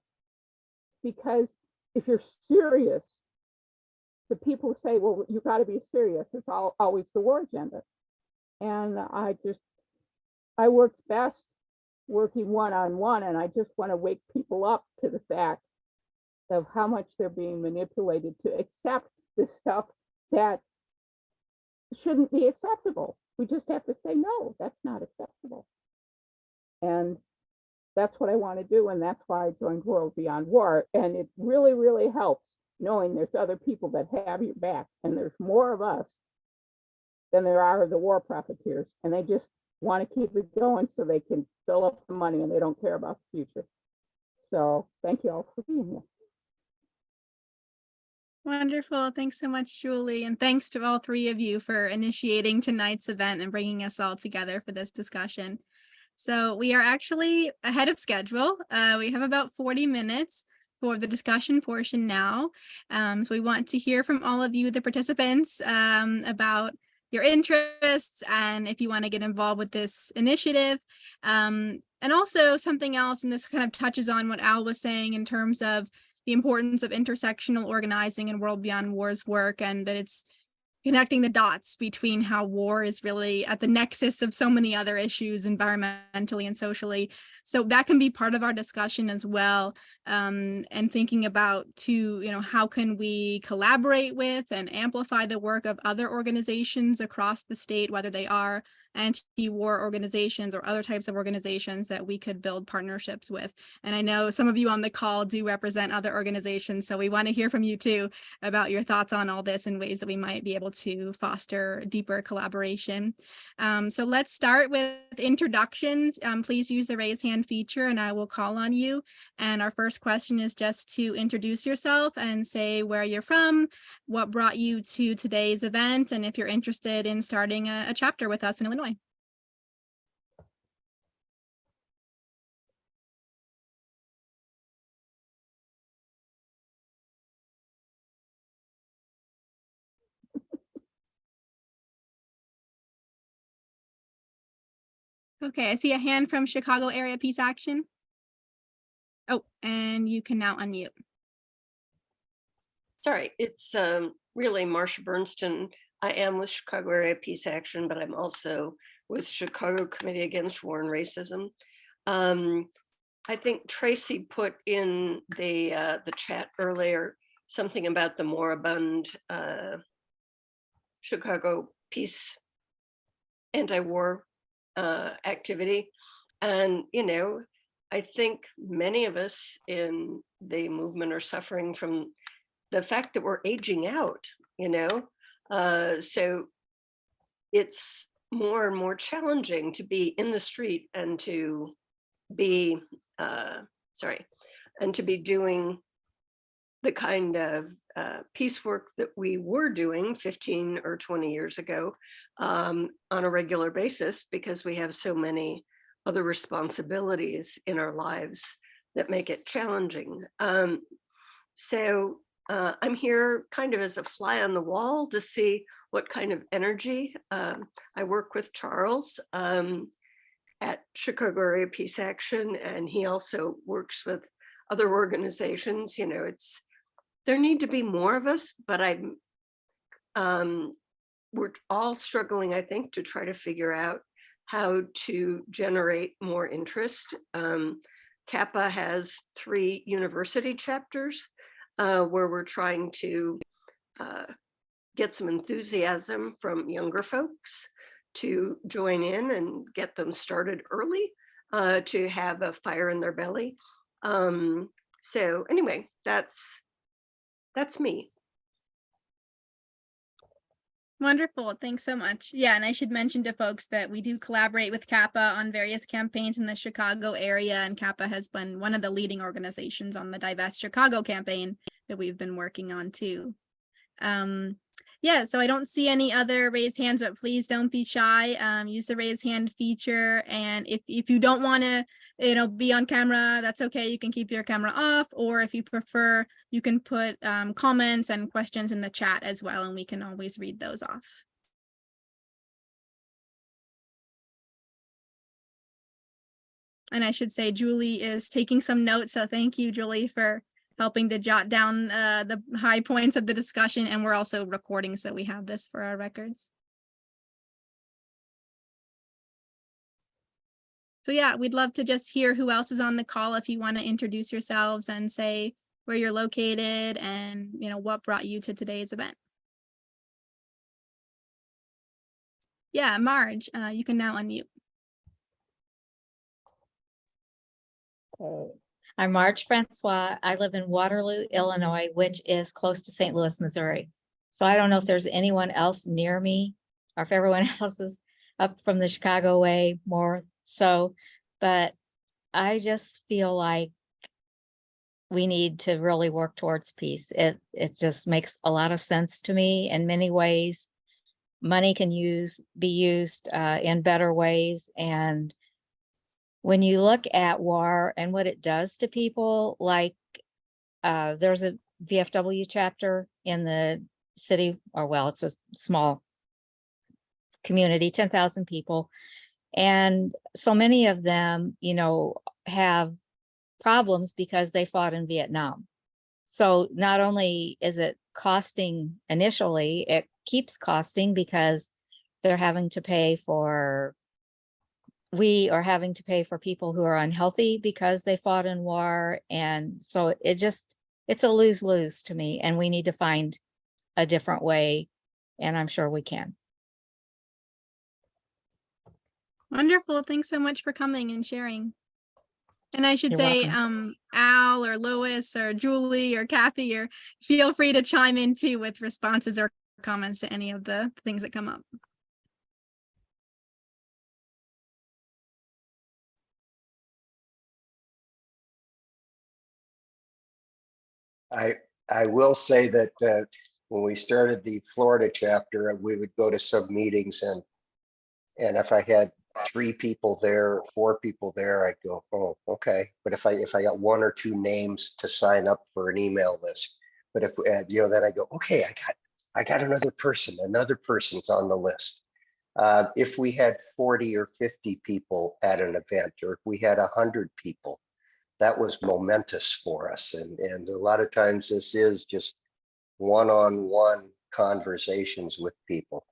Speaker 9: because if you're serious, the people say, well, you got to be serious. It's always the war agenda. And I worked best working one-on-one, and I just want to wake people up to the fact of how much they're being manipulated to accept this stuff that shouldn't be acceptable. We just have to say, no, that's not acceptable. And that's what I want to do. And that's why I joined World Beyond War. And it really, really helps knowing there's other people that have your back. And there's more of us than there are of the war profiteers. And they just want to keep it going so they can fill up the money, and they don't care about the future. So thank you all for being here.
Speaker 1: Wonderful. Thanks so much, Julie. And thanks to all three of you for initiating tonight's event and bringing us all together for this discussion. So we are actually ahead of schedule. We have about 40 minutes for the discussion portion now. So we want to hear from all of you, the participants, about your interests and if you want to get involved with this initiative. And also something else, and this kind of touches on what Al was saying in terms of the importance of intersectional organizing in World Beyond War's work, and that it's connecting the dots between how war is really at the nexus of so many other issues environmentally and socially. So that can be part of our discussion as well, and thinking about how can we collaborate with and amplify the work of other organizations across the state, whether they are anti-war organizations or other types of organizations that we could build partnerships with. And I know some of you on the call do represent other organizations, so we want to hear from you too about your thoughts on all this and ways that we might be able to foster deeper collaboration. So let's start with introductions. Please use the raise hand feature and I will call on you. And our first question is just to introduce yourself and say where you're from, what brought you to today's event, and if you're interested in starting a chapter with us in Illinois. Okay, I see a hand from Chicago Area Peace Action. Oh, and you can now unmute.
Speaker 10: Sorry, it's really Marsha Bernstein. I am with Chicago Area Peace Action, but I'm also with Chicago Committee Against War and Racism. I think Tracy put in the chat earlier something about the moribund Chicago peace anti-war activity. And, I think many of us in the movement are suffering from the fact that we're aging out, so it's more and more challenging to be in the street and to be, doing the kind of peace work that we were doing 15 or 20 years ago on a regular basis, because we have so many other responsibilities in our lives that make it challenging. So I'm here kind of as a fly on the wall to see what kind of energy. I work with Charles at Chicago Area Peace Action, and he also works with other organizations. You know, there need to be more of us, but we're all struggling, I think, to try to figure out how to generate more interest. Kappa has 3 university chapters where we're trying to get some enthusiasm from younger folks to join in and get them started early, to have a fire in their belly. So anyway, that's me.
Speaker 1: Wonderful. Thanks so much. Yeah, and I should mention to folks that we do collaborate with Kappa on various campaigns in the Chicago area, and Kappa has been one of the leading organizations on the Divest Chicago campaign that we've been working on too. Yeah, so I don't see any other raised hands, but please don't be shy. Use the raise hand feature, and if you don't want to, be on camera, that's okay. You can keep your camera off, or if you prefer, you can put comments and questions in the chat as well, and we can always read those off. And I should say Julie is taking some notes, so thank you, Julie, for helping to jot down the high points of the discussion, and we're also recording, so we have this for our records. So yeah, we'd love to just hear who else is on the call if you want to introduce yourselves and say where you're located and what brought you to today's event. Yeah, Marge, you can now unmute.
Speaker 11: Okay. I'm Marge Francois. I live in Waterloo, Illinois, which is close to St. Louis, Missouri. So I don't know if there's anyone else near me or if everyone else is up from the Chicago way more so, but I just feel like we need to really work towards peace. It just makes a lot of sense to me in many ways. Money can be used in better ways, and when you look at war and what it does to people, like there's a VFW chapter in the city, or well, it's a small community, 10,000 people. And so many of them, have problems because they fought in Vietnam. So not only is it costing initially, it keeps costing because they're having to pay for we are having to pay for people who are unhealthy because they fought in war. And so it's a lose-lose to me, and we need to find a different way, and I'm sure we can.
Speaker 1: Wonderful. Thanks so much for coming and sharing. And I should
Speaker 11: You're
Speaker 1: say,
Speaker 11: welcome.
Speaker 1: Al or Lois or Julie or Kathy, or feel free to chime in too with responses or comments to any of the things that come up.
Speaker 7: I will say that when we started the Florida chapter, we would go to some meetings, and if I had 3 people there, 4 people there, I'd go, oh, okay. But if I got 1 or 2 names to sign up for an email list, but if then I go, okay, I got another person's on the list. If we had 40 or 50 people at an event, or if we had 100 people, that was momentous for us. And a lot of times this is just one-on-one conversations with people.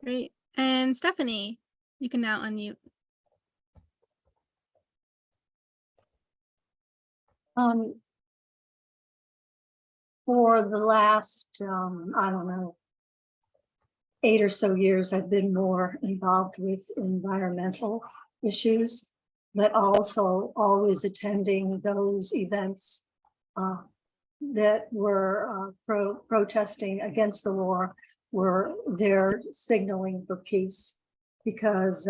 Speaker 1: Great. And Stephanie, you can now unmute.
Speaker 12: For the last, I don't know, 8 or so years, I've been more involved with environmental issues, but also always attending those events that were protesting against the war, were there signaling for peace, because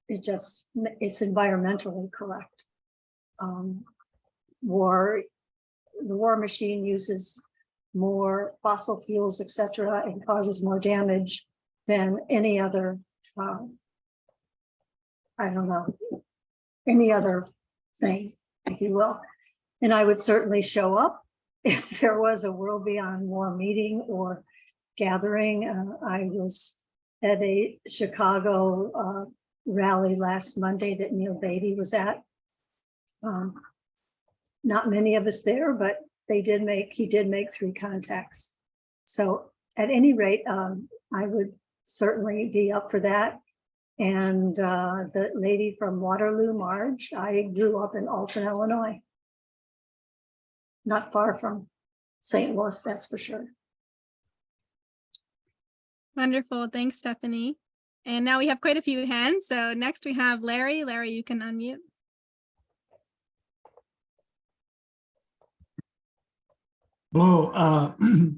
Speaker 12: it's environmentally correct. The war machine uses more fossil fuels, etc., and causes more damage than any other, any other thing, if you will. And I would certainly show up if there was a World Beyond War meeting or gathering. I was at a Chicago rally last Monday that Neil Beatty was at, Not many of us there, but he did make 3 contacts. So at any rate, I would certainly be up for that. And the lady from Waterloo, Marge, I grew up in Alton, Illinois. Not far from St. Louis, that's for sure.
Speaker 1: Wonderful. Thanks, Stephanie. And now we have quite a few hands. So next we have Larry. Larry, you can unmute.
Speaker 13: Hello,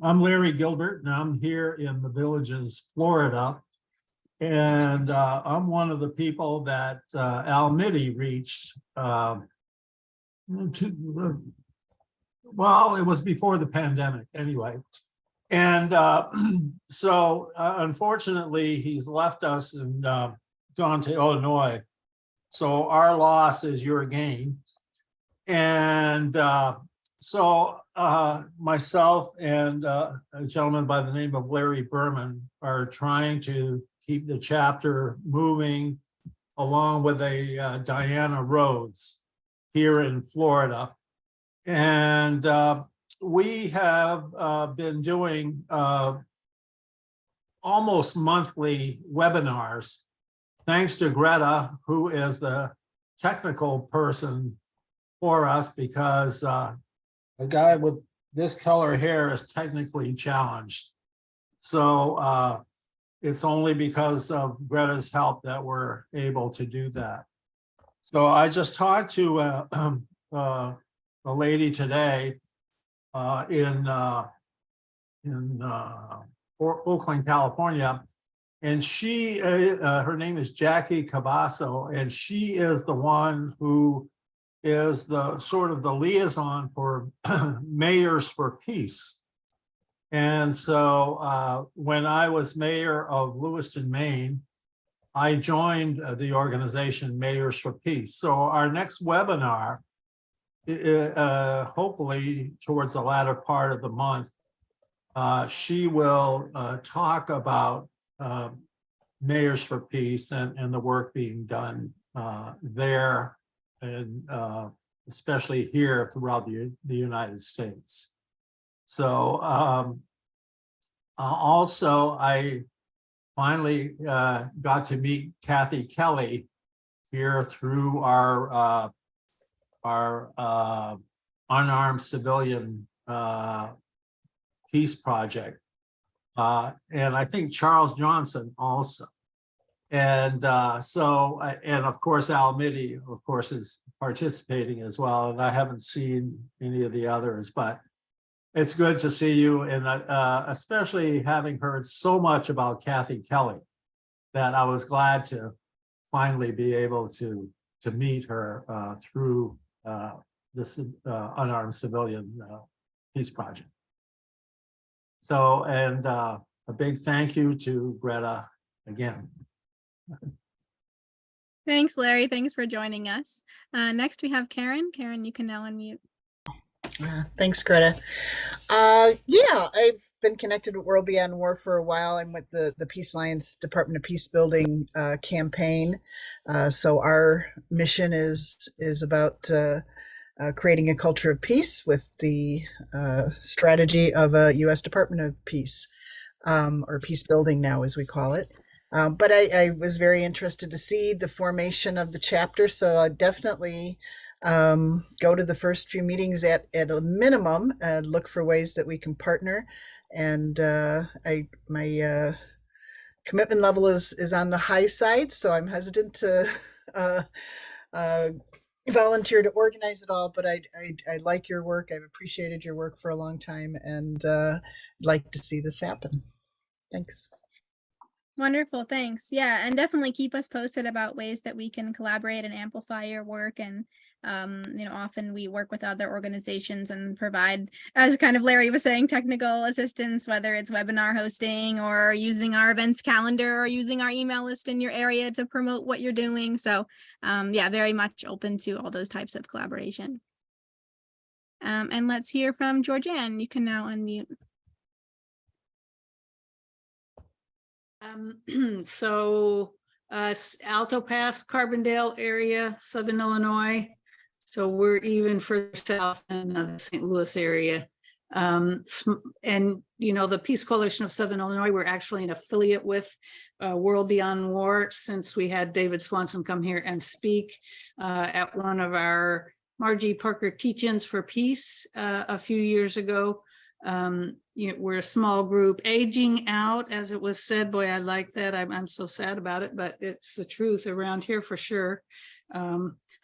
Speaker 13: I'm Larry Gilbert, and I'm here in the Villages, Florida. And I'm one of the people that Al Mitty reached. Well, it was before the pandemic anyway. And so unfortunately, he's left us and gone to Illinois. So our loss is your gain. And so myself and a gentleman by the name of Larry Berman are trying to keep the chapter moving along with a Diana Rhodes here in Florida. And we have been doing almost monthly webinars, thanks to Greta, who is the technical person for us, because a guy with this color hair is technically challenged. So it's only because of Greta's help that we're able to do that. So I just talked to a lady today in Oakland, California, and she, her name is Jackie Cabasso, and she is the one who is the sort of the liaison for Mayors for Peace. And so when I was mayor of Lewiston, Maine, I joined the organization Mayors for Peace. So our next webinar, hopefully towards the latter part of the month, she will talk about Mayors for Peace and the work being done there, and especially here throughout the United States. So also, I finally got to meet Kathy Kelly here through our unarmed civilian peace project. And I think Charles Johnson also. And and of course, Al Mitty, of course, is participating as well. And I haven't seen any of the others, but it's good to see you. And especially having heard so much about Kathy Kelly, that I was glad to finally be able to meet her through this unarmed civilian peace project. So, and a big thank you to Greta again.
Speaker 1: Thanks, Larry. Thanks for joining us. Next, we have Karen. Karen, you can now unmute.
Speaker 14: Thanks, Greta. Yeah, I've been connected with World Beyond War for a while. I'm with the Peace Alliance Department of Peace Building campaign. So our mission is about creating a culture of peace with the strategy of a U.S. Department of Peace, or peace building now, as we call it. But I was very interested to see the formation of the chapter. So I definitely go to the first few meetings at a minimum, look for ways that we can partner. And my commitment level is on the high side, so I'm hesitant to volunteer to organize it all, but I like your work. I've appreciated your work for a long time, and I'd like to see this happen. Thanks.
Speaker 1: Wonderful, thanks. Yeah, and definitely keep us posted about ways that we can collaborate and amplify your work. And often we work with other organizations and provide, as kind of Larry was saying, technical assistance, whether it's webinar hosting or using our events calendar or using our email list in your area to promote what you're doing. So yeah, very much open to all those types of collaboration. And let's hear from Georgianne. You can now unmute.
Speaker 15: So Alto Pass, Carbondale area, Southern Illinois. So we're even further south in the St. Louis area. And, you know, the Peace Coalition of Southern Illinois, we're actually an affiliate with World Beyond War, since we had David Swanson come here and speak at one of our Margie Parker teach-ins for peace a few years ago. You know, we're a small group aging out, as it was said. Boy, I like that. I'm so sad about it, but it's the truth around here for sure.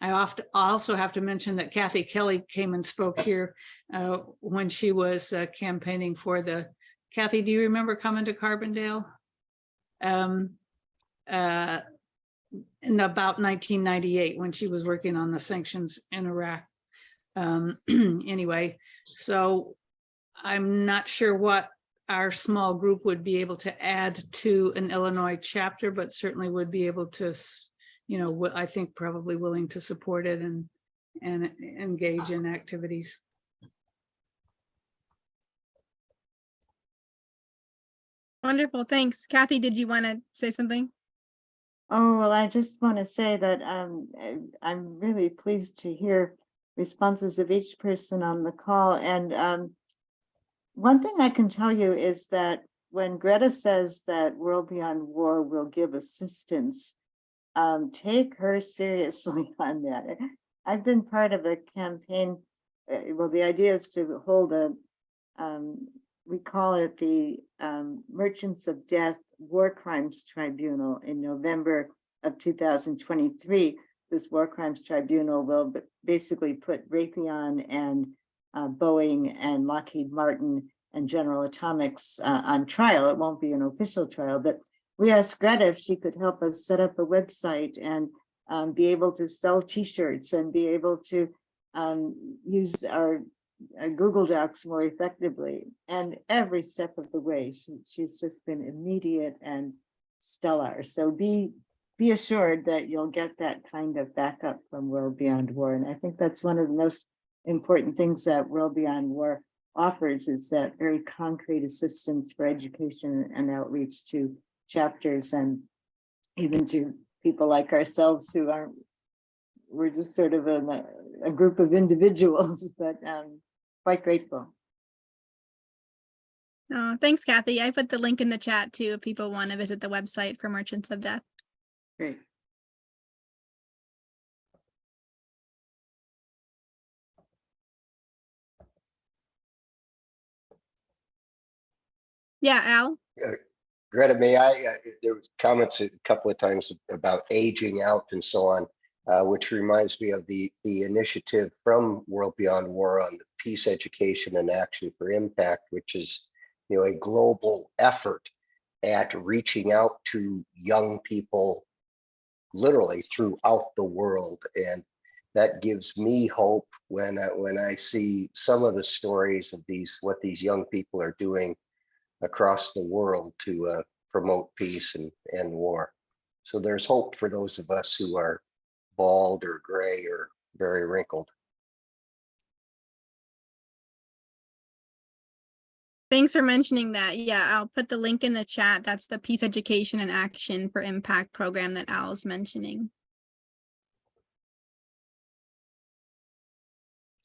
Speaker 15: I also have to mention that Kathy Kelly came and spoke here when she was campaigning for the, Kathy, do you remember coming to Carbondale? In about 1998, when she was working on the sanctions in Iraq. Anyway, so I'm not sure what our small group would be able to add to an Illinois chapter, but certainly would be able to, you know, I think probably willing to support it and engage in activities.
Speaker 1: Wonderful, thanks. Kathy, did you want to say something?
Speaker 2: Oh, well, I just want to say that I'm really pleased to hear responses of each person on the call. And one thing I can tell you is that when Greta says that World Beyond War will give assistance, take her seriously on that. I've been part of a campaign. Well, the idea is to hold a, we call it the Merchants of Death War Crimes Tribunal in November of 2023. This War Crimes Tribunal will basically put Raytheon and Boeing and Lockheed Martin and General Atomics on trial. It won't be an official trial, but we asked Greta if she could help us set up a website and be able to sell t-shirts and be able to use our Google Docs more effectively. And every step of the way, she's just been immediate and stellar. So be assured that you'll get that kind of backup from World Beyond War. And I think that's one of the most important things that World Beyond War offers, is that very concrete assistance for education and outreach to chapters and even to people like ourselves who aren't, we're just sort of a group of individuals, but quite grateful.
Speaker 1: Oh, thanks, Kathy. I put the link in the chat too if people want to visit the website for Merchants of Death.
Speaker 2: Great.
Speaker 1: Yeah, Al?
Speaker 7: Greta, may I, there was comments a couple of times about aging out and so on, which reminds me of the initiative from World Beyond War on the Peace Education and Action for Impact, which is, you know, a global effort at reaching out to young people literally throughout the world. And that gives me hope when I see some of the stories of what these young people are doing across the world to promote peace and war. So there's hope for those of us who are bald or gray or very wrinkled.
Speaker 1: Thanks for mentioning that. Yeah, I'll put the link in the chat. That's the Peace Education and Action for Impact program that Al's mentioning.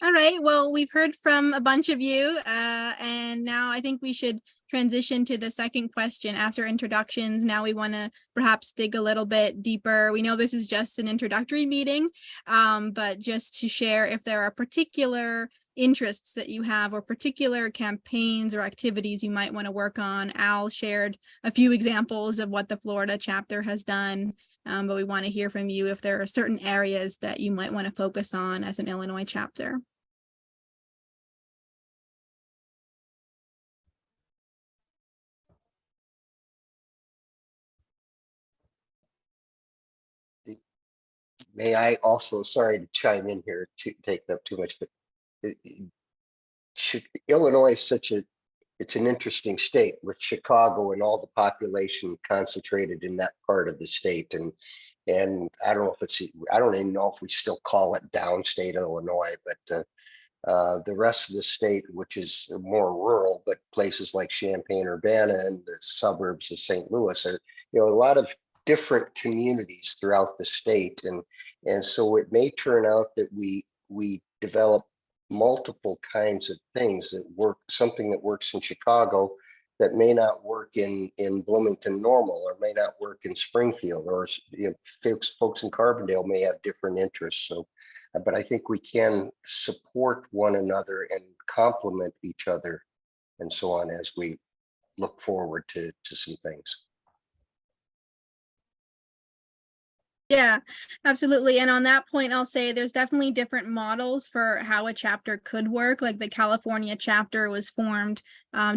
Speaker 1: All right, well, we've heard from a bunch of you, and now I think we should transition to the second question. After introductions, now we want to perhaps dig a little bit deeper. We know this is just an introductory meeting, but just to share if there are particular interests that you have or particular campaigns or activities you might want to work on. Al shared a few examples of what the Florida chapter has done. But we want to hear from you if there are certain areas that you might want to focus on as an Illinois chapter.
Speaker 7: May I also, sorry to chime in here, to take up too much, but Illinois is it's an interesting state with Chicago and all the population concentrated in that part of the state. And I don't know if I don't even know if we still call it downstate Illinois, but the rest of the state, which is more rural, but places like Champaign-Urbana and the suburbs of St. Louis are, you know, a lot of different communities throughout the state. And so it may turn out that we we develop multiple kinds of things that work, something that works in Chicago that may not work in Bloomington Normal, or may not work in Springfield, or folks in Carbondale may have different interests. So, but I think we can support one another and complement each other and so on as we look forward to some things.
Speaker 1: Yeah, absolutely. And on that point, I'll say there's definitely different models for how a chapter could work. Like the California chapter was formed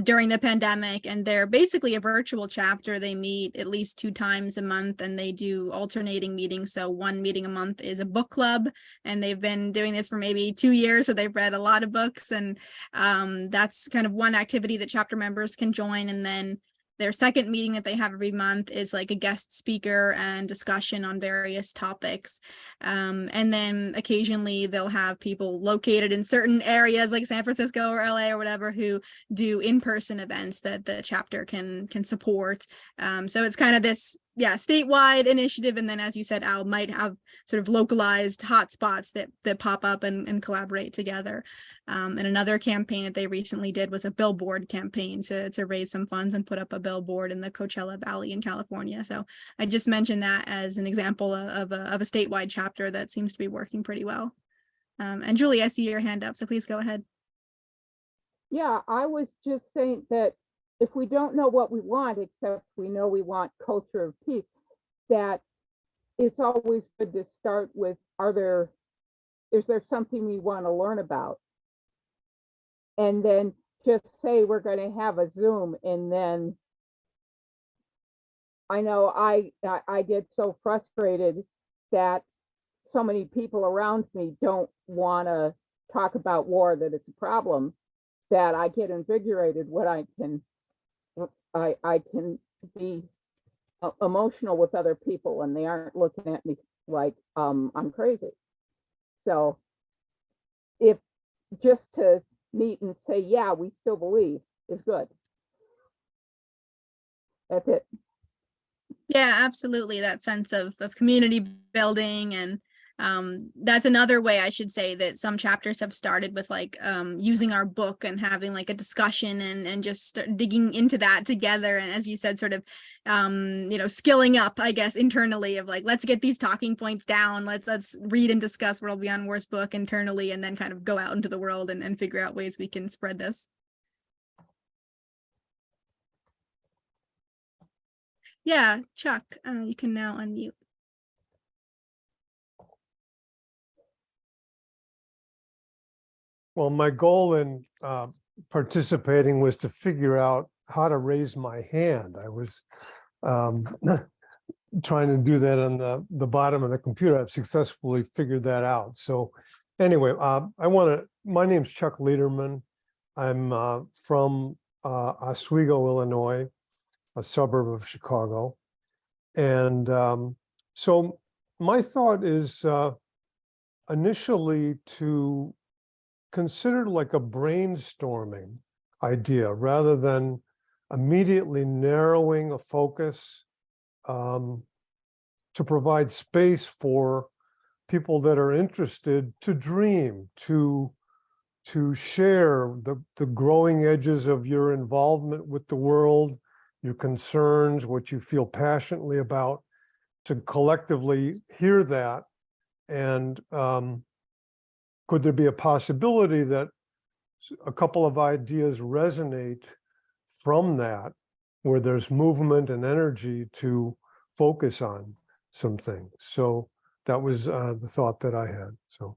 Speaker 1: during the pandemic, and they're basically a virtual chapter. They meet at least 2 times a month, and they do alternating meetings. So 1 meeting a month is a book club, and they've been doing this for maybe 2 years. So they've read a lot of books, and that's kind of one activity that chapter members can join. And then their second meeting that they have every month is like a guest speaker and discussion on various topics. And then occasionally they'll have people located in certain areas like San Francisco or LA or whatever who do in-person events that the chapter can support. So it's kind of this, statewide initiative. And then, as you said, Al, might have sort of localized hotspots that pop up and collaborate together. And another campaign that they recently did was a billboard campaign to raise some funds and put up a billboard in the Coachella Valley in California. So I just mentioned that as an example of a statewide chapter that seems to be working pretty well. And Julie, I see your hand up, so please go ahead.
Speaker 9: Yeah, I was just saying that if we don't know what we want, except we know we want culture of peace, that it's always good to start with, is there something we want to learn about? And then just say we're going to have a Zoom, and then I know I get so frustrated that so many people around me don't want to talk about war, that it's a problem, that I get invigorated when I can be emotional with other people and they aren't looking at me like I'm crazy. So if just to meet and say, yeah, we still believe, is good. That's it.
Speaker 1: Yeah, absolutely. That sense of community building. And that's another way I should say that some chapters have started with like using our book and having like a discussion and just start digging into that together. And as you said, sort of, skilling up, I guess, internally of like, let's get these talking points down. Let's read and discuss World Beyond War's book internally, and then kind of go out into the world and figure out ways we can spread this. Yeah, Chuck, you can now unmute.
Speaker 16: Well, my goal in participating was to figure out how to raise my hand. I was trying to do that on the bottom of the computer. I've successfully figured that out. So anyway, my name's Chuck Lederman. I'm from Oswego, Illinois, a suburb of Chicago. And so my thought is initially to consider like a brainstorming idea rather than immediately narrowing a focus, to provide space for people that are interested to dream, to share the growing edges of your involvement with the world, your concerns, what you feel passionately about, to collectively hear that. And could there be a possibility that a couple of ideas resonate from that, where there's movement and energy to focus on some things? So that was the thought that I had. So.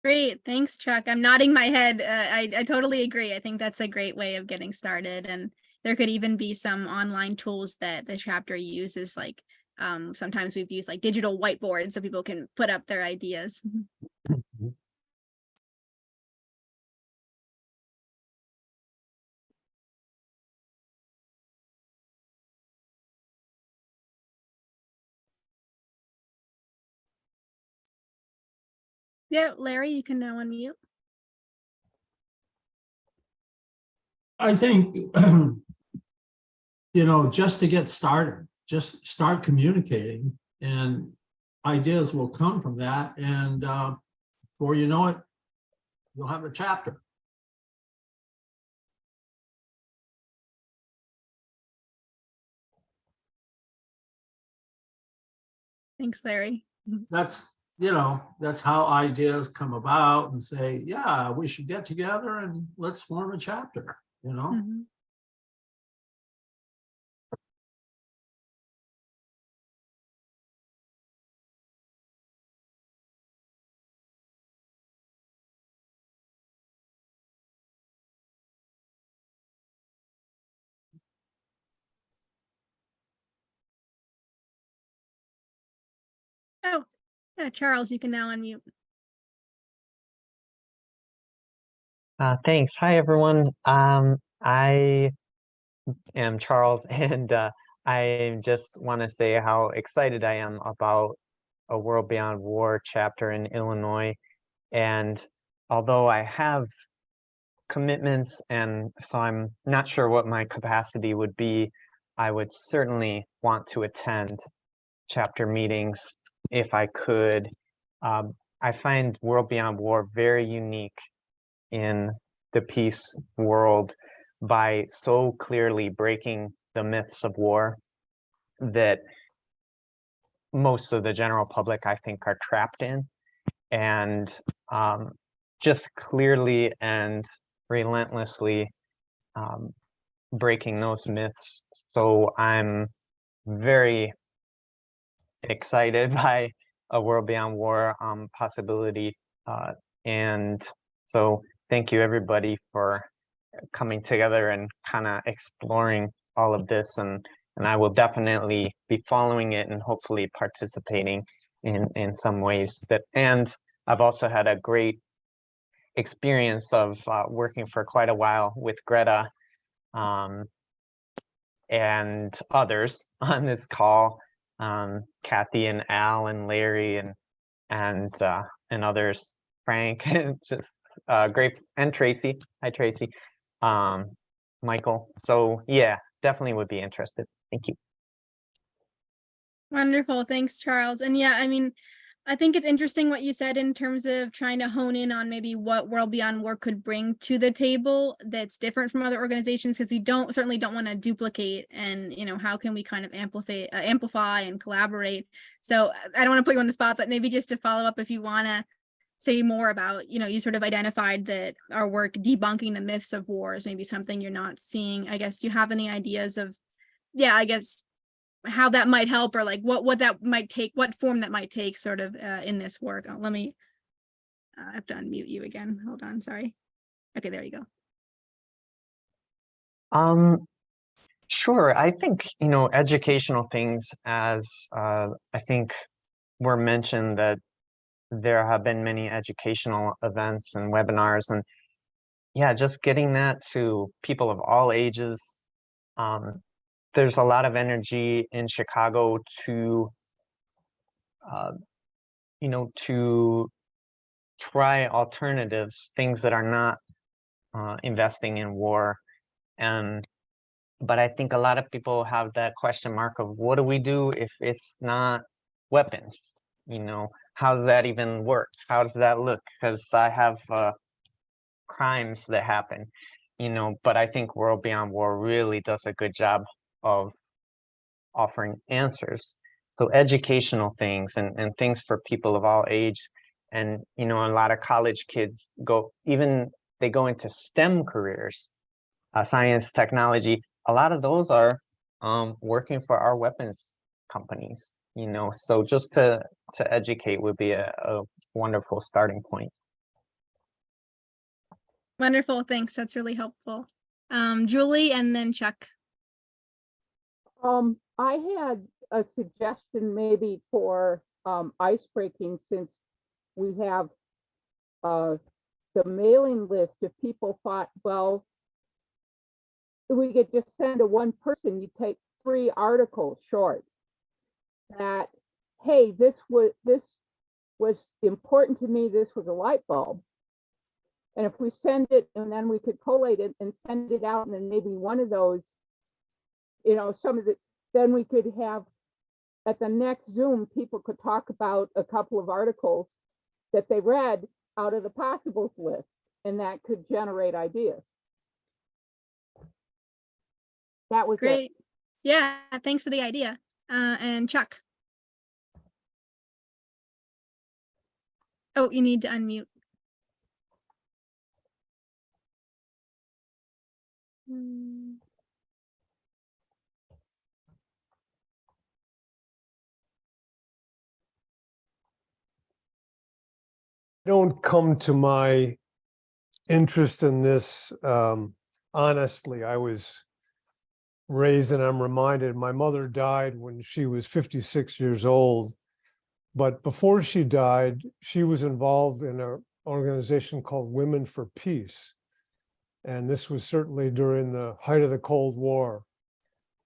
Speaker 1: Great. Thanks, Chuck. I'm nodding my head. I totally agree. I think that's a great way of getting started. And there could even be some online tools that the chapter uses, like sometimes we've used like digital whiteboards so people can put up their ideas. Yeah, Larry, you can now unmute.
Speaker 13: I think, just to get started, just start communicating. And ideas will come from that. And before you know it, you'll have a chapter.
Speaker 1: Thanks, Larry.
Speaker 13: That's, that's how ideas come about and say, yeah, we should get together and let's form a chapter,
Speaker 1: Mhm. Oh, yeah, Charles, you can now unmute.
Speaker 17: Thanks. Hi, everyone. I am Charles, and I just want to say how excited I am about a World Beyond War chapter in Illinois. And although I have commitments, and so I'm not sure what my capacity would be, I would certainly want to attend chapter meetings if I could. I find World Beyond War very unique in the peace world by so clearly breaking the myths of war that most of the general public, I think, are trapped in, and just clearly and relentlessly breaking those myths. So I'm very excited by a World Beyond War possibility. And so thank you, everybody, for coming together and kind of exploring all of this. And I will definitely be following it and hopefully participating in some ways. And I've also had a great experience of working for quite a while with Greta and others on this call, Kathy and Al and Larry and others, Frank, just great, and Tracy. Hi, Tracy. Michael. So yeah, definitely would be interested. Thank you.
Speaker 1: Wonderful. Thanks, Charles. And yeah, I mean, I think it's interesting what you said in terms of trying to hone in on maybe what World Beyond War could bring to the table that's different from other organizations, because we certainly don't want to duplicate, and how can we kind of amplify and collaborate. So I don't want to put you on the spot, but maybe just to follow up, if you want to say more about, you sort of identified that our work debunking the myths of war is maybe something you're not seeing. I guess, do you have any ideas of, I guess, how that might help, or like what that might take, what form that might take sort of in this work? Let me, I have to unmute you again. Hold on, sorry. Okay, there you
Speaker 17: go. Sure. I think, educational things, as I think were mentioned, that there have been many educational events and webinars, and yeah, just getting that to people of all ages. There's a lot of energy in Chicago to, to try alternatives, things that are not investing in war. But I think a lot of people have that question mark of, what do we do if it's not weapons? How does that even work? How does that look? Because I have crimes that happen, but I think World Beyond War really does a good job of offering answers. So educational things and things for people of all age. And, a lot of college kids go into STEM careers, science, technology. A lot of those are working for our weapons companies, so just to educate would be a wonderful starting point.
Speaker 1: Wonderful, thanks. That's really helpful. Julie, and then Chuck.
Speaker 9: I had a suggestion maybe for ice breaking, since we have the mailing list. If people thought, well, we could just send to one person, you take 3 articles short, that, hey, this was important to me, this was a light bulb. And if we send it, and then we could collate it and send it out, and then maybe one of those, some of the, then we could have at the next Zoom, people could talk about a couple of articles that they read out of the possibles list, and that could generate ideas. That was it.
Speaker 1: Great. Yeah, thanks for the idea. And Chuck. Oh, you need to unmute.
Speaker 16: Don't come to my interest in this. Honestly, I was raised, and I'm reminded, my mother died when she was 56 years old. But before she died, she was involved in an organization called Women for Peace. And this was certainly during the height of the Cold War.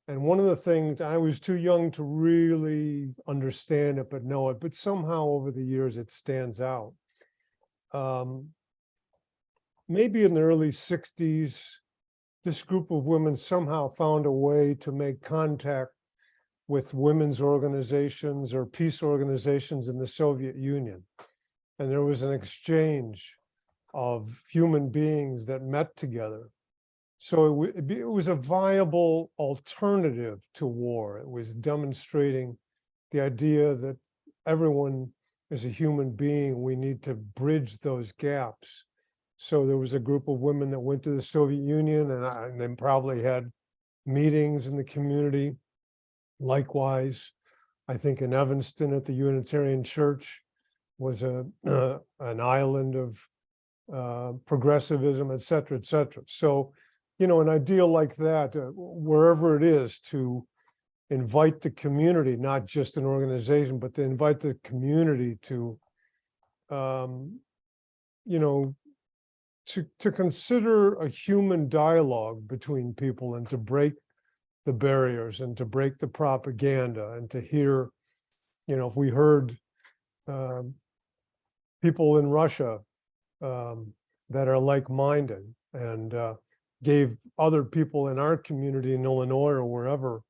Speaker 16: And one of the things, I was too young to really understand it, but know it, but somehow over the years it stands out. Maybe in the early 60s, this group of women somehow found a way to make contact with women's organizations or peace organizations in the Soviet Union. And there was an exchange of human beings that met together. So it was a viable alternative to war. It was demonstrating the idea that everyone is a human being. We need to bridge those gaps. So there was a group of women that went to the Soviet Union, and they probably had meetings in the community. Likewise, I think in Evanston at the Unitarian Church was an island of progressivism, et cetera, et cetera. So, you know, an ideal like that, wherever it is, to invite the community, not just an organization, but to invite the community to, you know, to consider a human dialogue between people and to break the barriers and to break the propaganda and to hear, you know, if we heard people in Russia that are like-minded and gave other people in our community in Illinois or wherever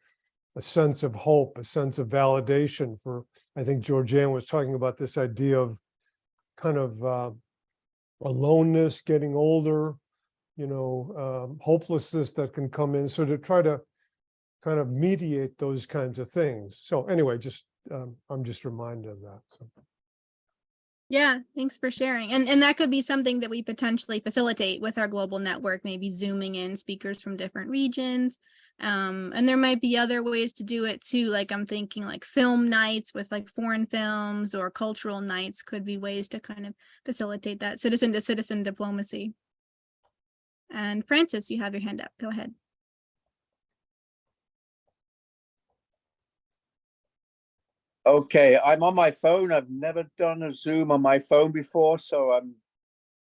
Speaker 16: a sense of hope, a sense of validation for, I think Georgianne was talking about this idea of kind of aloneness, getting older, you know, hopelessness that can come in. So to try to kind of mediate those kinds of things. So anyway, just I'm just reminded of that. So.
Speaker 1: Yeah, thanks for sharing. And that could be something that we potentially facilitate with our global network, maybe zooming in speakers from different regions. And there might be other ways to do it too. Like I'm thinking like film nights with like foreign films, or cultural nights could be ways to kind of facilitate that citizen to citizen diplomacy. And Francis, you have your hand up. Go ahead.
Speaker 18: Okay, I'm on my phone. I've never done a Zoom on my phone before, so I'm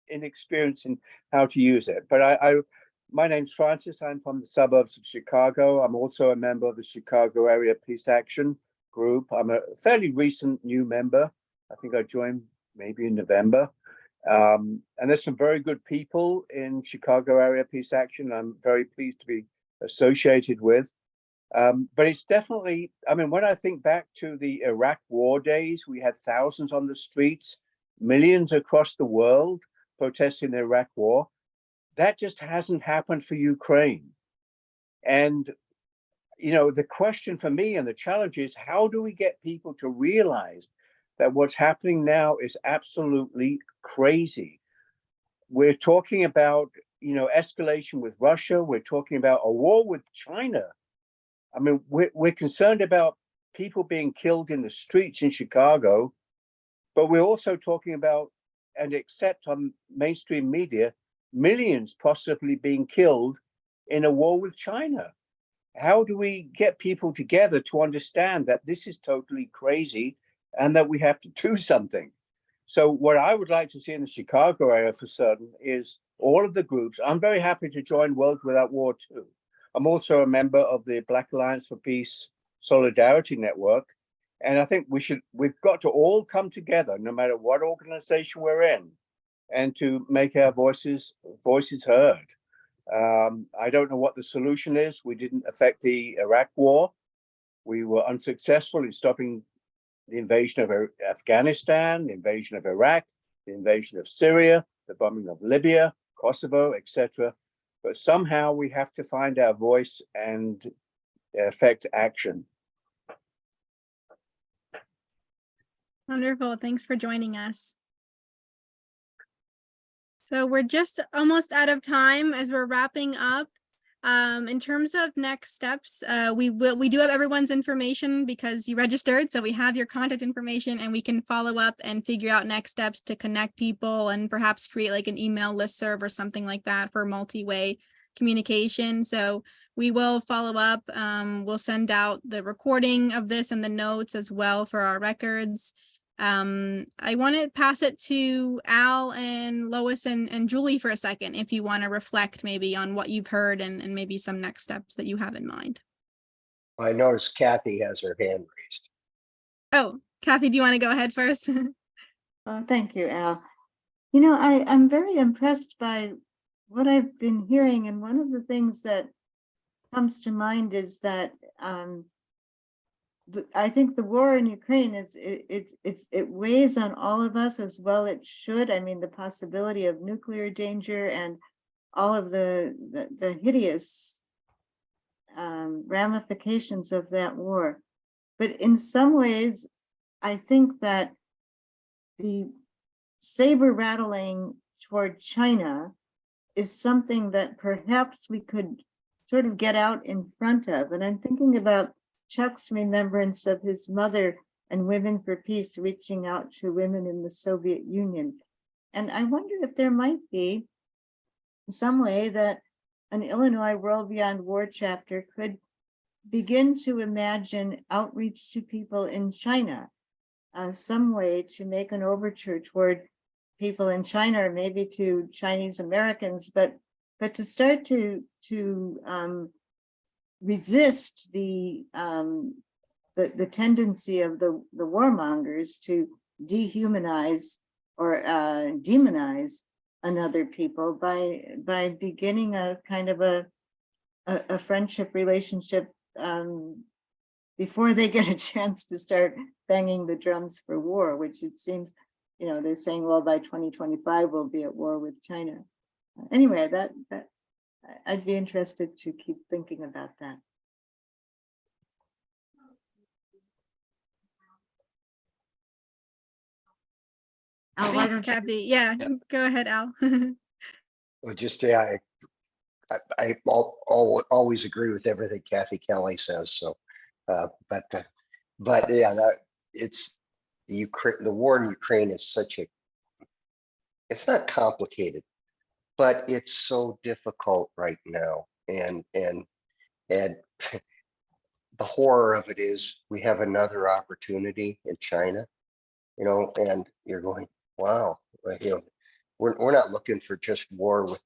Speaker 18: inexperienced in how to use it. But my name's Francis. I'm from the suburbs of Chicago. I'm also a member of the Chicago Area Peace Action Group. I'm a fairly recent new member. I think I joined maybe in November. And there's some very good people in Chicago Area Peace Action I'm very pleased to be associated with. But it's definitely, I mean, when I think back to the Iraq war days, we had thousands on the streets, millions across the world protesting the Iraq war. That just hasn't happened for Ukraine. And, you know, the question for me and the challenge is, how do we get people to realize that what's happening now is absolutely crazy? We're talking about, you know, escalation with Russia. We're talking about a war with China. I mean, we're concerned about people being killed in the streets in Chicago, but we're also talking about, and except on mainstream media, millions possibly being killed in a war with China. How do we get people together to understand that this is totally crazy and that we have to do something? So what I would like to see in the Chicago area for certain is all of the groups. I'm very happy to join World Without War too. I'm also a member of the Black Alliance for Peace Solidarity Network. And I think we've got to all come together, no matter what organization we're in, and to make our voices heard. I don't know what the solution is. We didn't affect the Iraq war. We were unsuccessful in stopping the invasion of Afghanistan, the invasion of Iraq, the invasion of Syria, the bombing of Libya, Kosovo, etc. But somehow we have to find our voice and affect action.
Speaker 1: Wonderful. Thanks for joining us. So we're just almost out of time as we're wrapping up. In terms of next steps, we do have everyone's information because you registered, so we have your contact information and we can follow up and figure out next steps to connect people and perhaps create like an email listserv or something like that for multi-way communication. So we will follow up. We'll send out the recording of this and the notes as well for our records. I want to pass it to Al and Lois and Julie for a second, if you want to reflect maybe on what you've heard and maybe some next steps that you have in mind.
Speaker 7: I noticed Kathy has her hand raised.
Speaker 1: Oh, Kathy, do you want to go ahead first?
Speaker 2: Thank you, Al. You know, I'm very impressed by what I've been hearing, and one of the things that comes to mind is that I think the war in Ukraine it weighs on all of us as well. It should. I mean, the possibility of nuclear danger and all of the hideous ramifications of that war. But in some ways, I think that the saber rattling toward China is something that perhaps we could sort of get out in front of. And I'm thinking about Chuck's remembrance of his mother and Women for Peace reaching out to women in the Soviet Union. And I wonder if there might be some way that an Illinois World Beyond War chapter could begin to imagine outreach to people in China, some way to make an overture toward people in China, or maybe to Chinese Americans, but to start to resist the tendency of the warmongers to dehumanize or demonize another people by beginning a kind of a friendship relationship before they get a chance to start banging the drums for war, which it seems, you know, they're saying, well, by 2025 we'll be at war with China. Anyway, that I'd be interested to keep thinking about that. Al, why
Speaker 1: Thanks,
Speaker 2: don't you-
Speaker 1: Kathy. Yeah, go ahead, Al.
Speaker 7: Well, just I always agree with everything Kathy Kelly says. So, but yeah, it's the war in Ukraine is it's not complicated, but it's so difficult right now. And the horror of it is we have another opportunity in China, you know, and you're going, wow, you know, we're not looking for just war with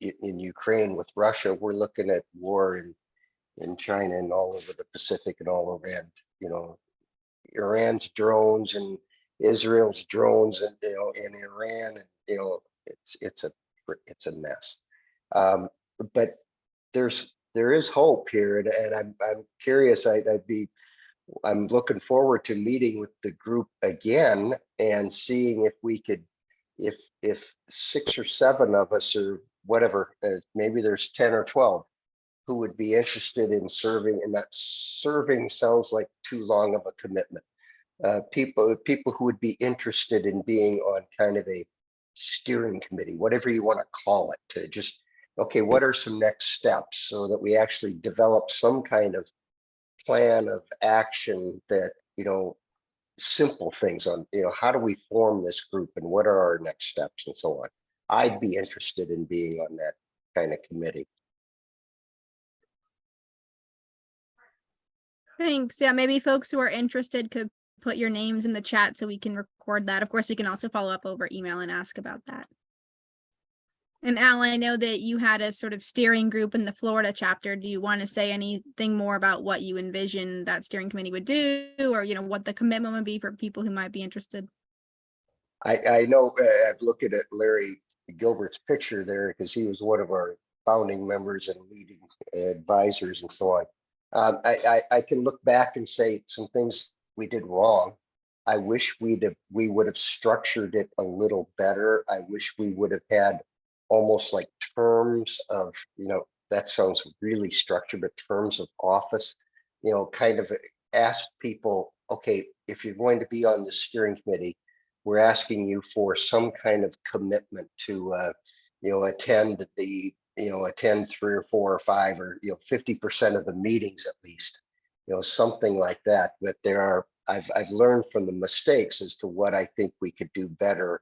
Speaker 7: in Ukraine with Russia. We're looking at war in China and all over the Pacific and all over, and you know, Iran's drones and Israel's drones, and you know, in Iran, and you know, it's a mess. But there is hope here, and I'm curious. I'm looking forward to meeting with the group again and seeing if we could, if 6 or 7 of us or whatever, maybe there's 10 or 12 who would be interested in serving, and that serving sounds like too long of a commitment. People who would be interested in being on kind of a steering committee, whatever you want to call it, to just, okay, what are some next steps so that we actually develop some kind of plan of action that, you know, simple things on, you know, how do we form this group and what are our next steps and so on. I'd be interested in being on that kind of committee.
Speaker 1: Thanks. Yeah, maybe folks who are interested could put your names in the chat so we can record that. Of course, we can also follow up over email and ask about that. And Al, I know that you had a sort of steering group in the Florida chapter. Do you want to say anything more about what you envision that steering committee would do, or, you know, what the commitment would be for people who might be interested?
Speaker 7: I know I've looked at Larry Gilbert's picture there because he was one of our founding members and leading advisors and so on. I can look back and say some things we did wrong. I wish we would have structured it a little better. I wish we would have had almost like terms of, that sounds really structured, but terms of office, kind of ask people, okay, if you're going to be on the steering committee, we're asking you for some kind of commitment to, attend attend 3 or 4 or 5 or 50% of the meetings at least, something like that. But I've learned from the mistakes as to what I think we could do better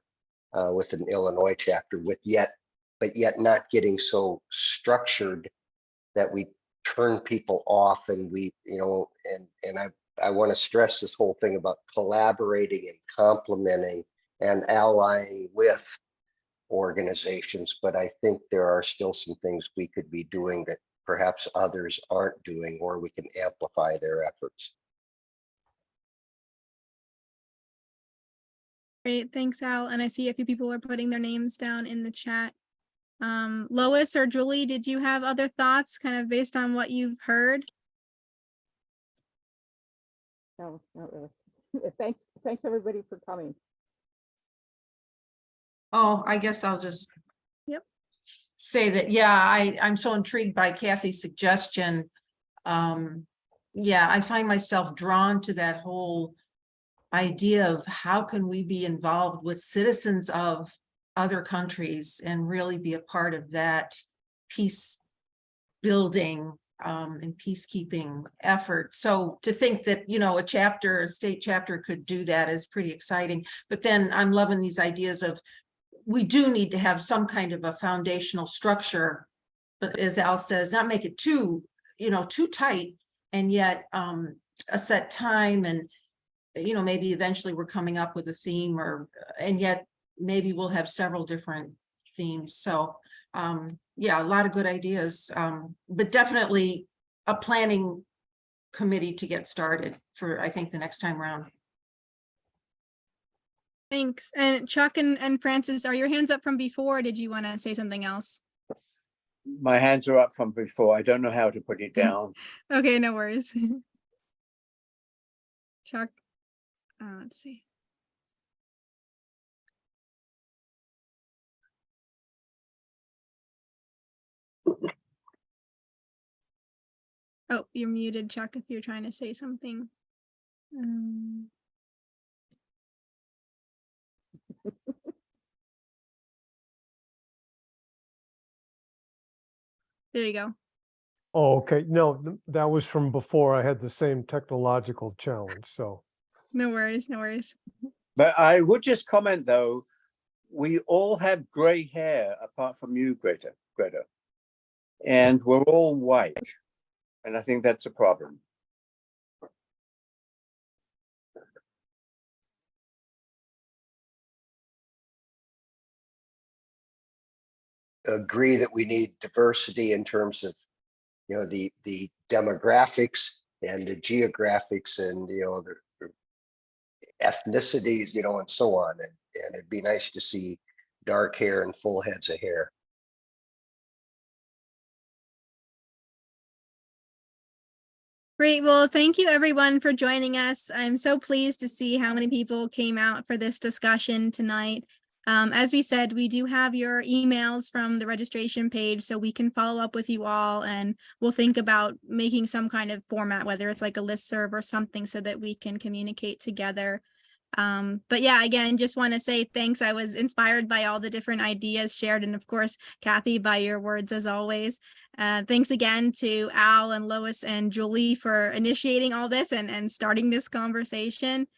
Speaker 7: with an Illinois chapter, but yet not getting so structured that we turn people off, and I want to stress this whole thing about collaborating and complementing and allying with organizations. But I think there are still some things we could be doing that perhaps others aren't doing, or we can amplify their efforts.
Speaker 1: Great, thanks, Al. And I see a few people are putting their names down in the chat. Lois or Julie, did you have other thoughts kind of based on what you've heard?
Speaker 9: No, not really. Thanks everybody for coming.
Speaker 8: Oh, I guess I'll just
Speaker 1: Yep.
Speaker 8: say that, yeah, I'm so intrigued by Kathy's suggestion. Yeah, I find myself drawn to that whole idea of how can we be involved with citizens of other countries and really be a part of that peace building and peacekeeping effort. So to think that, a state chapter could do that is pretty exciting. But then I'm loving these ideas of, we do need to have some kind of a foundational structure, but as Al says, not make it too tight, and yet a set time, and maybe eventually we're coming up with a theme, and yet maybe we'll have several different themes. So yeah, a lot of good ideas, but definitely a planning committee to get started for, I think, the next time around.
Speaker 1: Thanks. And Chuck and Francis, are your hands up from before, or did you want to say something else?
Speaker 18: My hands are up from before. I don't know how to put it down.
Speaker 1: Okay, no worries. Chuck, let's see. Oh, you're muted, Chuck, if you're trying to say something. There you go.
Speaker 16: Oh, okay. No, that was from before. I had the same technological challenge, so.
Speaker 1: No worries, no worries.
Speaker 18: But I would just comment, though, we all have gray hair apart from you, Greta. And we're all white. And I think that's a problem.
Speaker 7: Agree that we need diversity in terms of, the demographics and the geographics and, the ethnicities, and so on. And it'd be nice to see dark hair and full heads of hair.
Speaker 1: Great. Well, thank you everyone for joining us. I'm so pleased to see how many people came out for this discussion tonight. As we said, we do have your emails from the registration page, so we can follow up with you all, and we'll think about making some kind of format, whether it's like a listserv or something, so that we can communicate together. But yeah, again, just want to say thanks. I was inspired by all the different ideas shared, and of course, Kathy, by your words as always. Thanks again to Al and Lois and Julie for initiating all this and starting this conversation.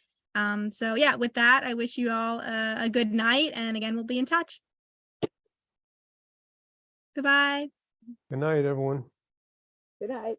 Speaker 1: So yeah, with that, I wish you all a good night, and again, we'll be in touch. Goodbye.
Speaker 16: Good night, everyone.
Speaker 9: Good night.